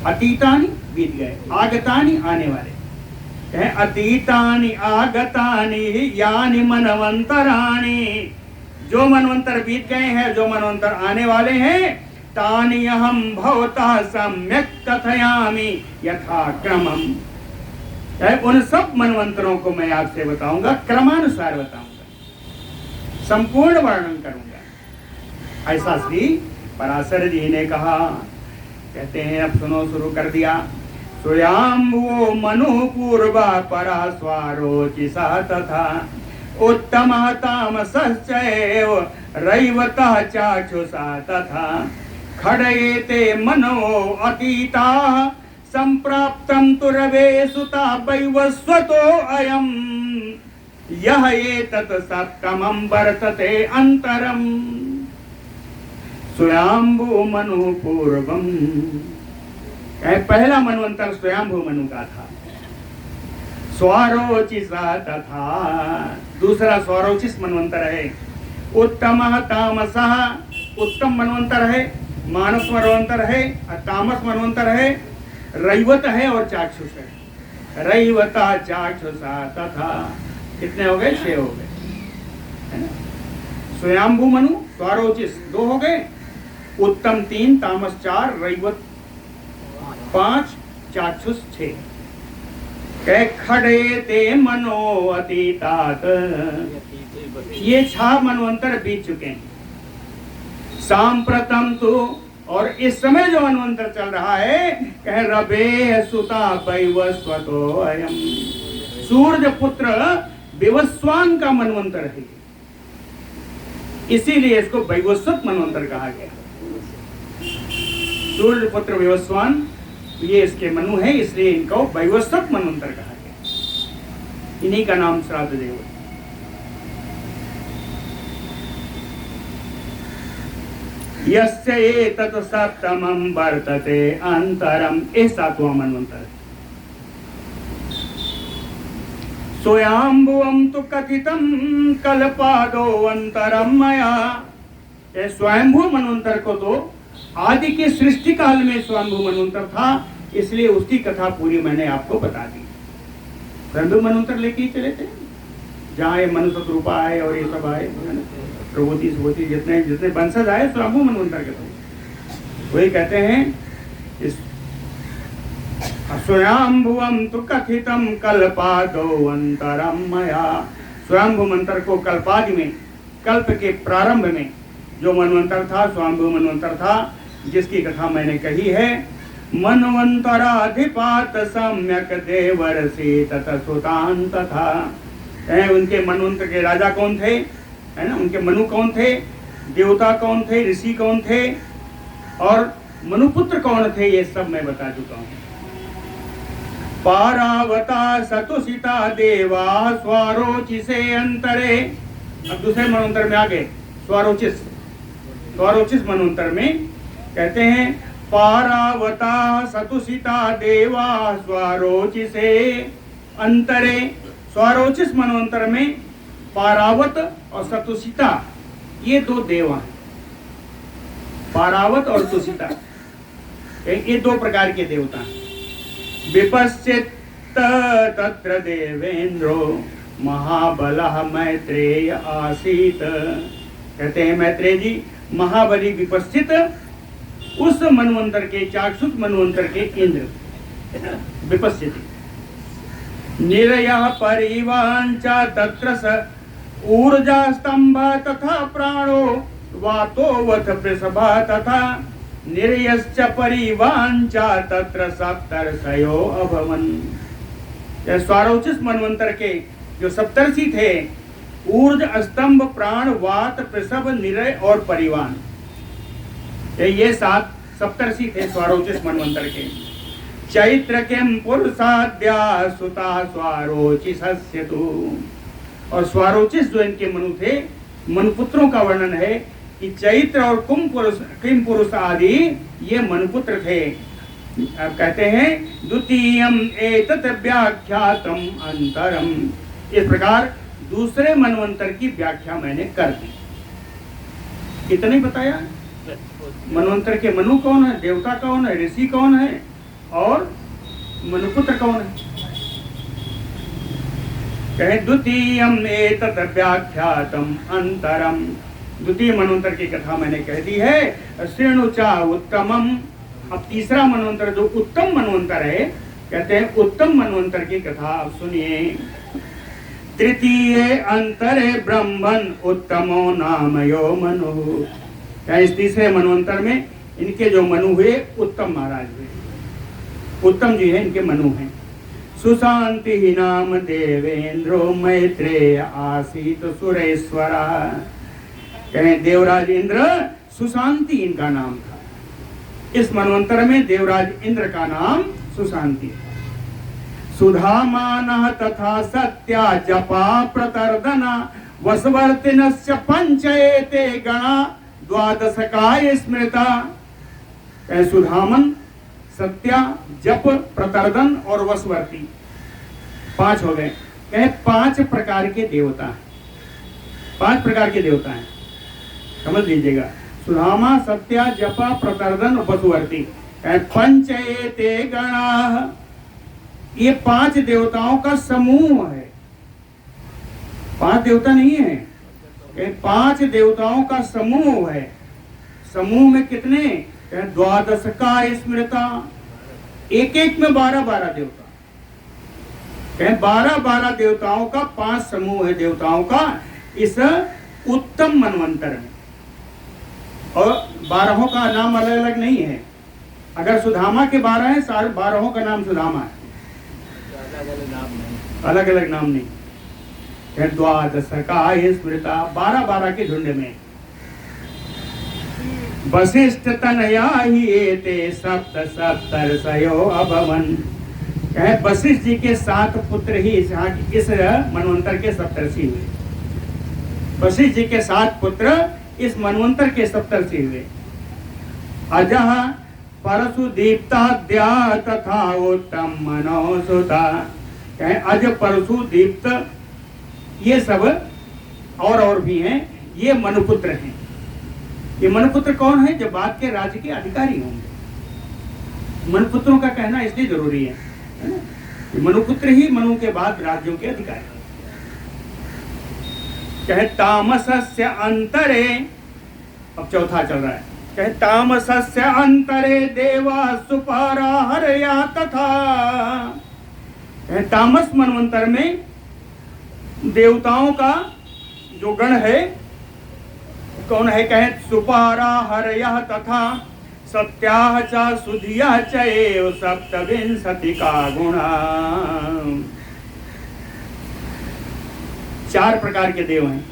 अतीतानि बीत गए, आगतानि आने वाले। अतीतानि आगतानि यानि मनवंतराणि, जो मनवंतर बीत गए हैं, जो मनवंतर आने वाले हैं। तानि अहं भवता सम्यक् कथयामि यथा क्रमम्, उन सब मनवंतरों को मैं आपसे बताऊंगा, क्रमानुसार बताऊंगा, संपूर्ण वर्णन करूंगा। ऐसा श्री पराशर जी ने कहा। कहते हैं अब सुनो, शुरू कर दिया। स्वयंभुवो मनु पूर्वा परा स्वारोचिषा तथा उत्तमः तामसश्चैव रैवतः चाक्षुषा तथा खडयेते मनो अतीताः संप्राप्तं तु रवे सुता वैवस्वतो अयम् यह एतत् सप्तमं वर्तते अंतरम् स्वयंभू मनु पूर्वम। पहला मनवंतर स्वयंभू मनु का था। स्वारोचिषा तथा दूसरा स्वारोचिष मनवंतर है। उत्तमः तामसः उत्तम मनवंतर है, मानस मनवंतर है, तामस मनवंतर है, रैवत है और चाक्षुष है। रैवता चाक्षुषा तथा कितने हो गए? 6 हो गए, है ना। स्वयंभू मनु स्वारोचिष 2 हो गए, उत्तम 3, तामस 4, रैवत 5, चाक्षुष 6। कह खड़े मनो अतीतात, ये 6 मनवंतर बीत चुके हैं। सांप्रतम तो और इस समय जो मनवंतर चल रहा है कह रबे सुता वैवस्वतो अयम, सूर्य पुत्र विवस्वान का मनवंतर है, इसीलिए इसको वैवस्वत मनवंतर कहा गया। सूर्य पुत्र विवस्वान ये इसके मनु है, इसलिए इनको वैवस्वत मनवंतर कहा गया। इन्हीं का नाम श्राद्ध देव। यस्य एतत् सप्तमं वर्तते अंतरम, ये 7वां मनवंतर। स्वयंभुवं तु कथितं कल्पादो अंतरम मया, ये स्वयंभू मनवंतर को तो आदि के सृष्टि काल में स्वयंभू मनवंतर था, इसलिए उसकी कथा पूरी मैंने आपको बता दी। स्वयंभू मनवंतर लेके ही चले थे, जहाँ ये मनुष्य रूपा आए और ये सब आए, प्रभुति सुभूति जितने जितने वंशज आए स्वयंभू मनवंतर के थे। वही कहते हैं इस स्वयंभुवं तु कथितं कल्पादो अंतरम मया, स्वयंभू मंत्र को कल्पादि में, कल्प के प्रारंभ में जो मनवंतर था, स्वयंभू मनवंतर था, जिसकी कथा मैंने कही है। मनवंतराधिपात सम्यक देवर्षि तथा सुतान तथा, उनके मनवंतर के राजा कौन थे, है ना, उनके मनु कौन थे, देवता कौन थे, ऋषि कौन थे और मनुपुत्र कौन थे, ये सब मैं बता चुका हूँ। पारावता सतुषिता देवा स्वारोचिषे अंतरे, अब दूसरे मनवंतर में आ गए। स्वारोचिष, स्वारोचिष मनवंतर में कहते हैं पारावता सतुषिता देवा स्वारोचिषे अंतरे। स्वारोचिष मनवंतर में पारावत और सतुषिता ये 2 देवा हैं। पारावत और तुषिता ये 2 प्रकार के देवता हैं। विपश्चित तत्र देवेंद्रो महाबलः मैत्रेय आसीत, कहते हैं मैत्रेय जी महाबली विपश्चित उस मनवंतर के, चाक्षुष मनवंतर के इंद्र विपश्चित। निरयः परिवांचा तत्र स ऊर्जा स्तंभ तथा प्राणो वातोवथ वृषभा तथा निर्यश्च परिवांचा तत्र सप्तर्षयो अभवन। स्वारोचिष मनवंतर के जो सप्तर्षि थे, ऊर्ज, स्तंभ, प्राण, वात, वृषभ, निरय और परिवान, ये 7 सप्तर्षि थे स्वारोचिष मनवंतर के। चैत्र किम पुरुषाद्या सुता स्वारोचिषस्य तु, और स्वारोचिष जो इनके मनु थे, मनुपुत्रों का वर्णन है कि चैत्र और किम पुरुष आदि ये मनुपुत्र थे। अब कहते हैं द्वितीयम एतत् व्याख्यातम अंतरम, इस प्रकार दूसरे मनवंतर की व्याख्या मैंने कर दी। कितने बताया? मनवंतर के मनु कौन है, देवता कौन है, ऋषि कौन है और मनुपुत्र कौन है। कहे द्वितीयम एतत् व्याख्यातम अंतरम, द्वितीय मनवंतर की कथा मैंने कह दी है। श्रेणुचा उत्तमम, अब तीसरा मनवंतर जो उत्तम मनवंतर है, कहते हैं उत्तम मनवंतर की कथा आप सुनिए। तृतीय अंतरे ब्रह्मन उत्तमो नामयो मनु, इस तीसरे मनवंतर में इनके जो मनु हुए उत्तम महाराज हुए। उत्तम जी हैं, इनके मनु हैं। सुशांति ही नाम देवेंद्रो मैत्रेय आसीत सुरेश्वरा। कहें देवराज इंद्र सुशांति इनका नाम था। इस मनवंतर में देवराज इंद्र का नाम सुशांति था। सुधामानः तथा सत्या जपा प्रतर्दना वसवर्तिनस्य पंचएते गणा द्वादशकाय स्मृता। सुधामन, सत्या, जप, प्रतर्दन और वसवर्ती 5 हो गए। कहे 5 प्रकार के देवता हैं, 5 प्रकार के देवता हैं, समझ लीजिएगा। सुधामा, सत्या, जपा, प्रतर्दन, वसुवर्ती। पंचएते गणा, ये 5 देवताओं का समूह है, 5 देवता नहीं है, 5 देवताओं का समूह है। समूह में कितने? 12 का स्मृता, एक एक में 12 देवता। 12 देवताओं का 5 समूह है देवताओं का इस उत्तम मनवंतर में। और 12 का नाम अलग अलग नहीं है। अगर सुधामा के 12 है, 12 का नाम सुधामा है, अलग अलग नाम नहीं। 12 का स्मृता, 12 के झुंड में। वशिष्ठ तनया ही एते सप्त सप्तर्षयो अभवन। कहे वशिष्ठ जी के 7 पुत्र ही इस मनवंतर के सप्तर्षि हुए। वशिष्ठ जी के 7 पुत्र इस मनवंतर के सप्तर्षि हुए। अजह परशु दीप्ताद्या तथा उत्तम मनोसुता। कहे अज, परशु, दीप्त, ये सब और भी हैं, ये मनुपुत्र हैं। ये मनुपुत्र कौन है? जब बाद के राज्य के अधिकारी होंगे। मनुपुत्रों का कहना इसलिए जरूरी है ना? मनुपुत्र ही मनु के बाद राज्यों के अधिकारी। कहे तामसस्य अंतरे, अब चौथा चल रहा है। कहे तामसस्य अंतरे देवा सुपारा हरया तथा। कहे तामस मनवंतर में देवताओं का जो गण है कौन है? कहे सुपारा हरया तथा सत्याः च सुधियः च एव सप्तविंशतिका गुणा। 4 प्रकार के देव हैं,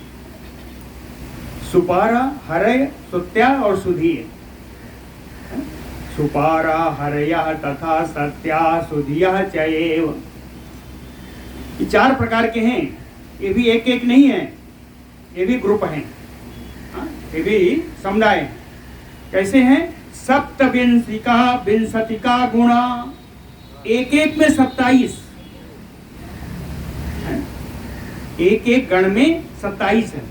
सुपारा, हरय, सुत्या और सुधीय। सुपारा हरयः तथा सत्या सुधियः च एव, ये 4 प्रकार के हैं। ये भी एक एक नहीं है, ये भी ग्रुप हैं, ये भी समुदाय हैं। कैसे हैं? सप्तविंशतिका गुणा, एक एक में 27, एक एक गण में 27 है।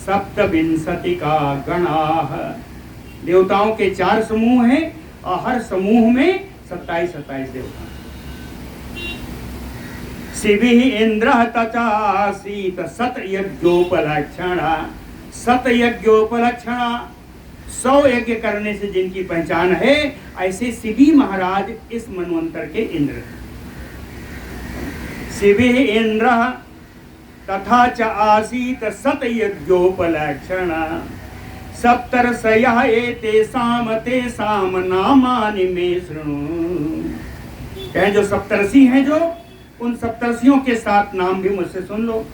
सप्तविंशतिका गणाः, देवताओं के 4 समूह हैं और हर समूह में 27 देवता। शिविः इंद्रः तचासीत शतयज्ञोपलक्षणा। शतयज्ञोपलक्षणा, 100 यज्ञ करने से जिनकी पहचान है, ऐसे शिवी महाराज इस मनवंतर के इंद्र। शिविः इंद्रः तथा च आसीत शतयज्ञोपलक्षणा। सप्तर्षयः एतेषां तेषां नामानि मे शृणु। कहें जो सप्तर्षि हैं, जो उन सप्तर्षियों के 7 नाम भी मुझसे सुन लो।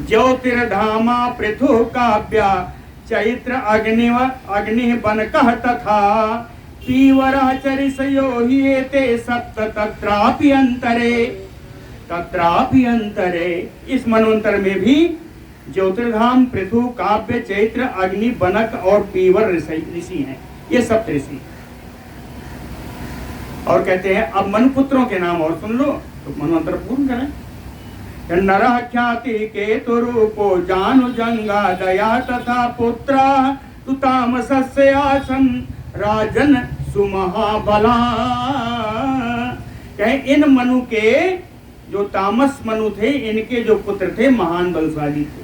ज्योतिर्धामा पृथु काव्या चैत्र अग्नि बनकः तथा पीवरः चरिषयो हि एते सप्त तत्रापि अंतरे। इस मनवंतर में भी ज्योतिर्धाम, पृथु, काव्य, चैत्र, अग्नि, बनक और पीवर ऋषि हैं। ये सप्त ऋषि। और कहते हैं अब मनुपुत्रों के नाम और सुन लो तो मनवंतर पूर्ण करें। नरः ख्याति केतु रूपो जानु जंगा दया तथा पुत्रा तु तामसस्य आसन राजन सुमहाबला। कहे इन मनु के जो तामस मनु थे, इनके जो पुत्र थे महान बलशाली थे।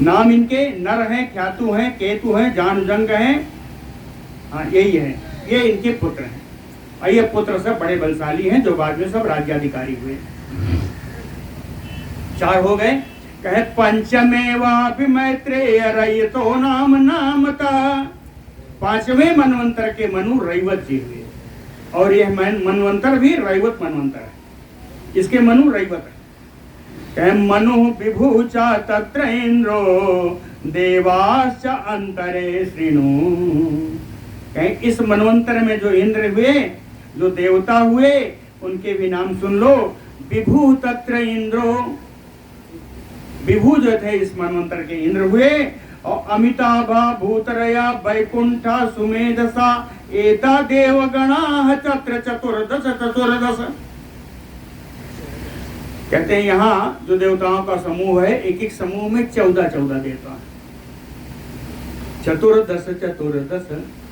नाम इनके नर हैं, ख्यातु हैं, केतु हैं, जानुजंग हैं। हाँ, यही है, ये इनके पुत्र हैं। और ये पुत्र सब बड़े बलशाली हैं जो बाद में सब राज्याधिकारी हुए। 4 हो गए। कहे पंचमेवापि मैत्रेय रयितो नामता। 5वें मनवंतर के मनु रैवत जी हुए। और यह मनवंतर भी रैवत मनवंतर है, इसके मनु रैवत है। कह मनु विभु चा तत्र इंद्रो देवाश्च अंतरे श्रीनु। कह इस मनवंतर में जो इंद्र हुए, जो देवता हुए, उनके भी नाम सुन लो। विभु तत्र इंद्रो, विभु जो थे इस मनवंतर के इंद्र हुए। और अमिताभा भूतरया वैकुंठा सुमेधसा एता देवगणा तत्र चतुर्दश चतुर्दश। कहते हैं यहाँ जो देवताओं का समूह है, एक एक समूह में 14 देवता हैं। चतुर्दश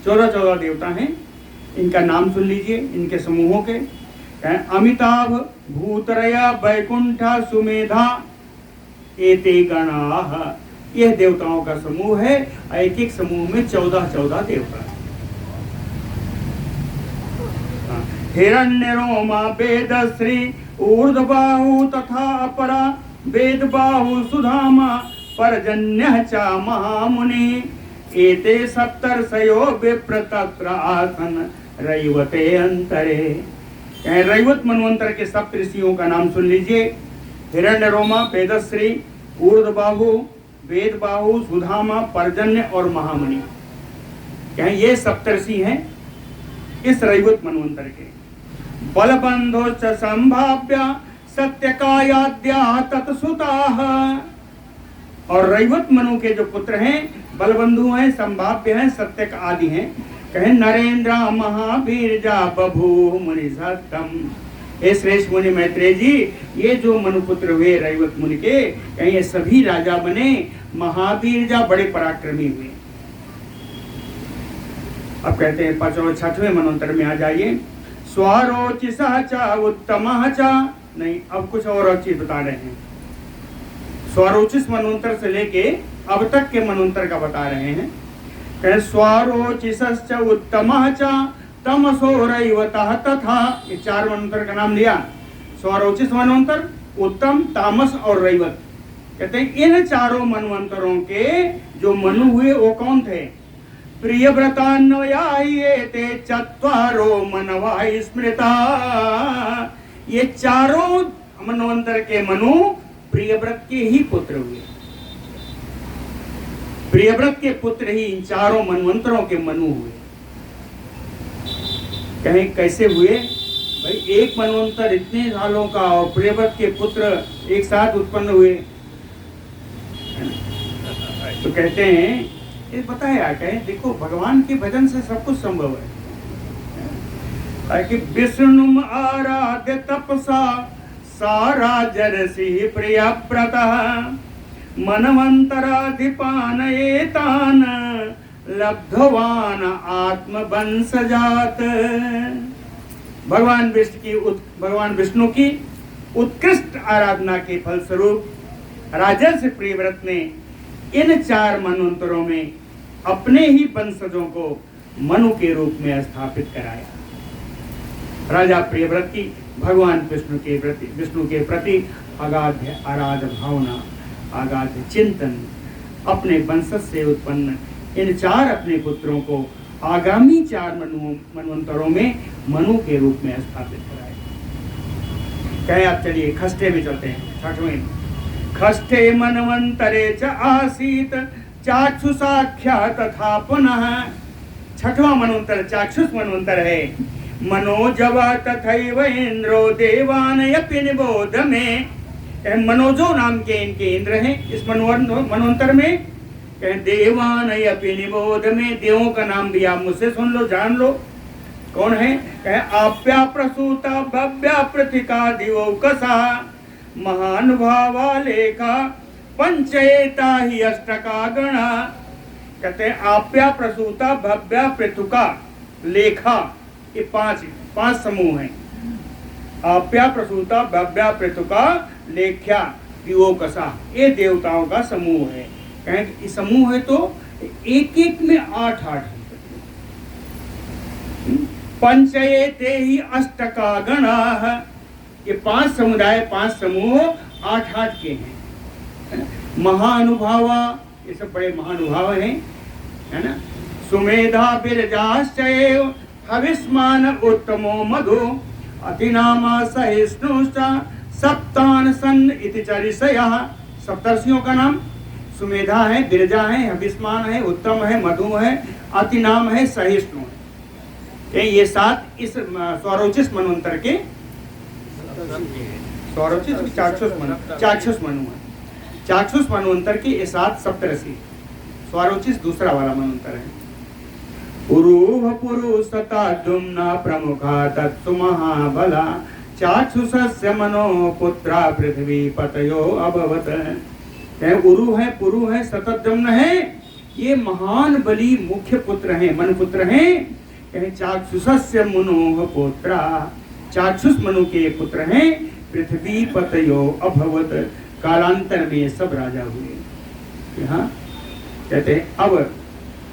14 देवता हैं। इनका नाम सुन लीजिए, इनके समूहों के। अमिताभ भूतरया वैकुंठा सुमेधा एते गणाः, यह देवताओं का समूह है। एक एक समूह में 14 देवता हैं। हिरण्यरोमा वेदश्री ऊर्ध्वबाहु तथा अपरा वेदबाहु सुधामा पर्जन्यः च महामुनि एते सप्तर्षयो विप्र तत्र आसन रैवते अंतरे। रैवत मनवंतर के सप्तऋषियों का नाम सुन लीजिए। हिरण्यरोमा, वेदश्री, ऊर्ध्वबाहु, वेदबाहु, सुधामा, पर्जन्य और महामुनि। क्या ये सप्तऋषि हैं इस रैवत मनवंतर के। बलबंधो च संभाव्य सत्यकायाद्या तत्सुताः। और रैवत मनु के जो पुत्र हैं, बलबंधु हैं, संभाव्य हैं, सत्यक आदि हैं। कहे नरेंद्र महावीरजा बभू मुनि सत्तम। हे श्रेष्ठ मुनि मैत्रेय जी, ये जो मनुपुत्र हुए रैवत मुनि के, कहीं ये सभी राजा बने, महावीरजा बड़े पराक्रमी हुए। अब कहते हैं 6वें मनवंतर में आ जाइए। स्वारोचिषः च उत्तमः च, नहीं अब कुछ और चीज बता रहे हैं। स्वारोचिष मनवंतर से लेके अब तक के मनवंतर का बता रहे हैं। कहे स्वारोचिषश्च उत्तमः च तमसो रैवतः तथा। ये 4 मनवंतर का नाम लिया। स्वारोचिष मनवंतर, उत्तम, तामस और रैवत। कहते हैं इन 4 मनवंतरों के जो मनु हुए वो कौन थे। प्रियव्रतान्वयायेते चत्वारो मनवा स्मृता। ये 4 मनवंतर के मनु प्रियव्रत के ही पुत्र हुए। प्रियव्रत के पुत्र ही इन 4 मनवंतरों के मनु हुए। कहें कैसे हुए भाई। एक मनवंतर इतने सालों का और प्रियव्रत के पुत्र एक साथ उत्पन्न हुए। तो कहते हैं ये बताया, कहें देखो भगवान के भजन से सब कुछ संभव है। कि विष्णु आराध्य तपसा सारा जरसी प्रियव्रतः मनवंतराधिपान एतान लब्धवान आत्मवंशजात। भगवान विष्णु की उत्कृष्ट आराधना के फलस्वरूप राजर्षि प्रियव्रत ने इन 4 मनवंतरों में अपने ही वंशजों को मनु के रूप में स्थापित कराया। राजा प्रियव्रत की भगवान विष्णु के प्रति अगाध आराध भावना, अगाध चिंतन, अपने वंशज से उत्पन्न इन 4 अपने पुत्रों को आगामी 4 मनवंतरों में मनु के रूप में स्थापित कराया। कहे आप चलिए खष्टे में चलते हैं। 6वें खष्टे मनवंतरे च आसीत चाक्षुषाख्या तथा पुनः। 6वां मनवंतर चाक्षुष मनवंतर है। मनोजव तथैव इंद्रो देवानयपि निबोध में। मनोजो नाम के इनके इंद्र हैं इस मनवंतर में। देवानयपि निबोध में, देवों का नाम भी आप मुझसे सुन लो, जान लो कौन है। आप्या प्रसूता भव्या पृथिका दिवौकसा महानुभावा लेखा पंचेता ही अष्टका गणा। कहते हैं आप्या प्रसूता भव्या पृथुका लेखा, ये 5 समूह हैं। आप्या प्रसूता भव्या पृथुका लेख्या दिवौकसा, ये देवताओं का समूह है। कहें समूह है तो एक में 8 है। पंचयते ही अष्टका गणा, ये 5 समुदाय 5 समूह 8 के हैं। महानुभावा, ये सब बड़े महानुभाव हैं, है ना। सुमेधा बिरजाश्चैव हविष्मान उत्तमो मधु अतिनामा सहिष्णुश्च सप्तान सन इति चरिषयः। सप्तर्षियों का नाम सुमेधा है, बिरजा है, हविष्मान है, उत्तम है, मधु है, अतिनाम है, सहिष्णु है। ये 7 इस स्वरोचिष मनवंतर के स्वरोचिष चाक्षुष मनु है। चाक्षुष मनवंतर के ये 7 सप्तऋषि। स्वरोचिष दूसरा वाला मनवंतर है। पुरुष पुरुषता दुम्ना प्रमुखा तत्सु महाबला चाक्षुषस्य मनो पुत्रा पृथ्वी पतयो अभवत। उरु है, पुरु है, सतद्युम्न है, ये महान बली मुख्य पुत्र हैं, मन पुत्र हैं। चाक्षुषस्य मनो पुत्रा, चाक्षुष मनु के पुत्र हैं। पृथ्वी पतयो अभवत, कालांतर में सब राजा हुए। हाँ कहते हैं अब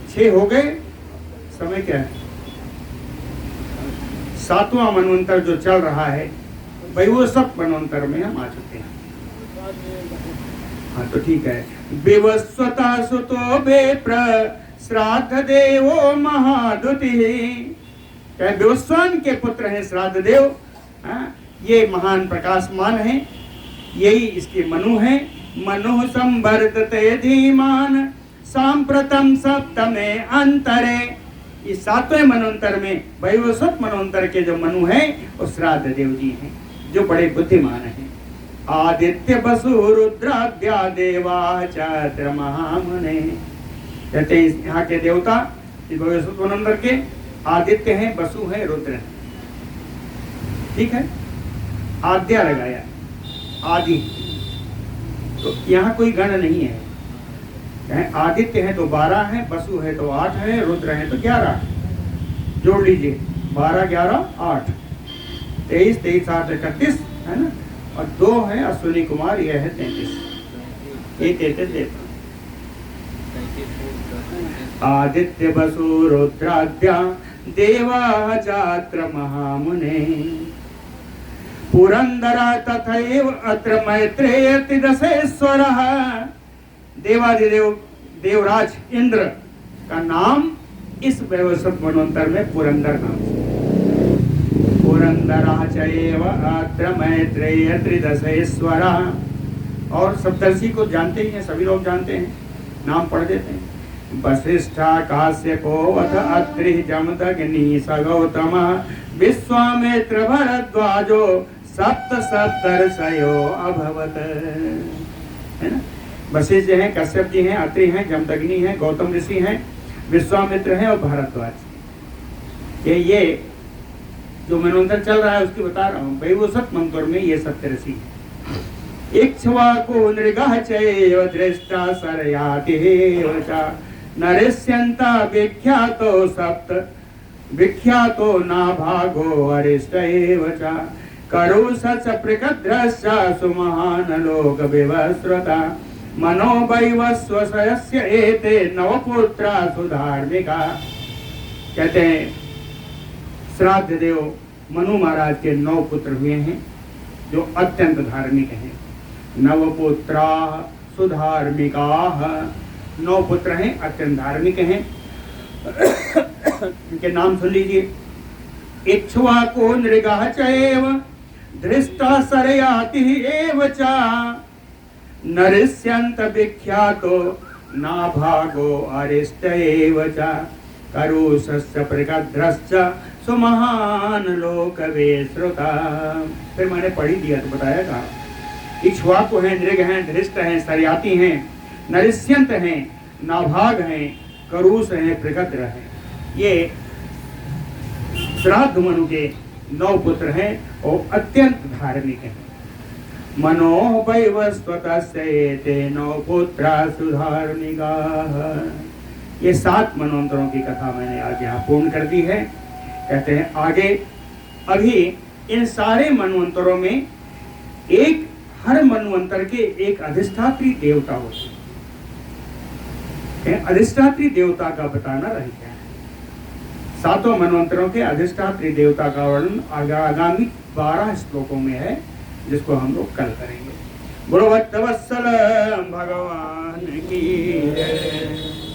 6 हो गए, समय क्या है? 7वां मनवंतर जो चल रहा है भाई, वो सब मनवंतर में हम आ चुके हैं। हाँ तो ठीक है। विवस्वता सुतो बेप्र श्राद्ध देवो महादुति। क्या विवस्वान के पुत्र हैं श्राद्ध देव। ये महान प्रकाशमान है, यही इसके मनु है। मनु संवर्धते धीमान सांप्रतम सप्तमे अंतरे। इस 7वें मनवंतर में वैवस्वत मनवंतर के जो मनु हैं वो श्राद्ध देव जी हैं, जो बड़े बुद्धिमान हैं। आदित्य बसु रुद्राद्या देवा चात्र महामुने। कहते हैं यहाँ के देवता इस वैवस्वत मनवंतर के आदित्य हैं, बसु हैं, रुद्र हैं। ठीक है, आद्या लगाया, आदि। तो यहाँ कोई गण नहीं है। आदित्य है तो 12 है, बसु है तो 8 है, रुद्र है तो 11। जोड़ लीजिए 12 11 8, 23 23 8 31 है ना। और 2 है अश्विनी कुमार, यह है 33। ये 33 देता। आदित्य बसु रुद्राद्या देवा चात्र महामुने। पुरंदरा तथैव अत्र मैत्रेय दशेश्वरः। देवादिदेव देवराज इंद्र का नाम इस वैवस्वत मनवंतर में पुरंदर नाम से। पुरंदरा चैव अत्र मैत्रेय त्रिदशेश्वरः। और सप्तर्षि को जानते ही हैं, सभी लोग जानते हैं, नाम पढ़ देते हैं। वसिष्ठा काश्यपो अथ अत्रि जमदग्नि स गौतमः विश्वामित्र भरद्वाजो सप्त सप्तर्षयो अभवत। है ना। वशिष्ठ हैं, कश्यप जी हैं, अत्रि हैं, जमदग्नि हैं, गौतम ऋषि हैं, विश्वामित्र हैं और भारद्वाज। ये जो मनवंतर चल रहा है उसकी बता रहा हूँ। वैवस्वत मनवंतर में ये सप्तऋषि हैं। इक्ष्वाकु नृगः चैव दृष्टा सरयातिरेव च नरेष्यन्ता विख्यातो सप्त विख्यातो नाभागो अरिष्ट एव च करुषश्च प्रकद्रश्च सुमहान् लोक विवस्वता मनो वैवस्वस्य एते नवपुत्रा सुधार्मिका। कहते हैं श्राद्ध देव मनु महाराज के 9 पुत्र हुए हैं जो अत्यंत धार्मिक हैं। नवपुत्रा सुधार्मिका, 9 पुत्र हैं, अत्यंत धार्मिक हैं। इनके नाम सुन लीजिए। इक्ष्वाको नृगः चैव दृष्टा सरयाति एव च नरिष्यन्त विख्यातो नाभागो अरिष्ट एव च करुषस्य प्रकद्रश्च सुमहान् लोक विश्रुता। फिर मैंने पढ़ी दिया तो बताया था। इक्ष्वाकु हैं, नृग हैं, धृष्ट हैं, सरयाति हैं, नरिष्यन्त हैं, नाभाग हैं, करुष हैं, प्रकद्र हैं। ये श्राद्ध मनु के 9 पुत्र हैं और अत्यंत धार्मिक हैं। मनो वैवस्वतस्य एते 9 पुत्रा सुधार्मिकाः। ये 7 मनवंतरों की कथा मैंने आज यहाँ पूर्ण कर दी है। कहते हैं आगे अभी इन सारे मनवंतरों में एक, हर मनवंतर के एक अधिष्ठात्री देवता होते हैं। अधिष्ठात्री देवता का बताना रह गया है। 7 मनवंतरों के अधिष्ठात्री देवता का वर्णन आगामी 12 श्लोकों में है, जिसको हम लोग कल करेंगे। बोलो भक्तवत्सल भगवान की जय।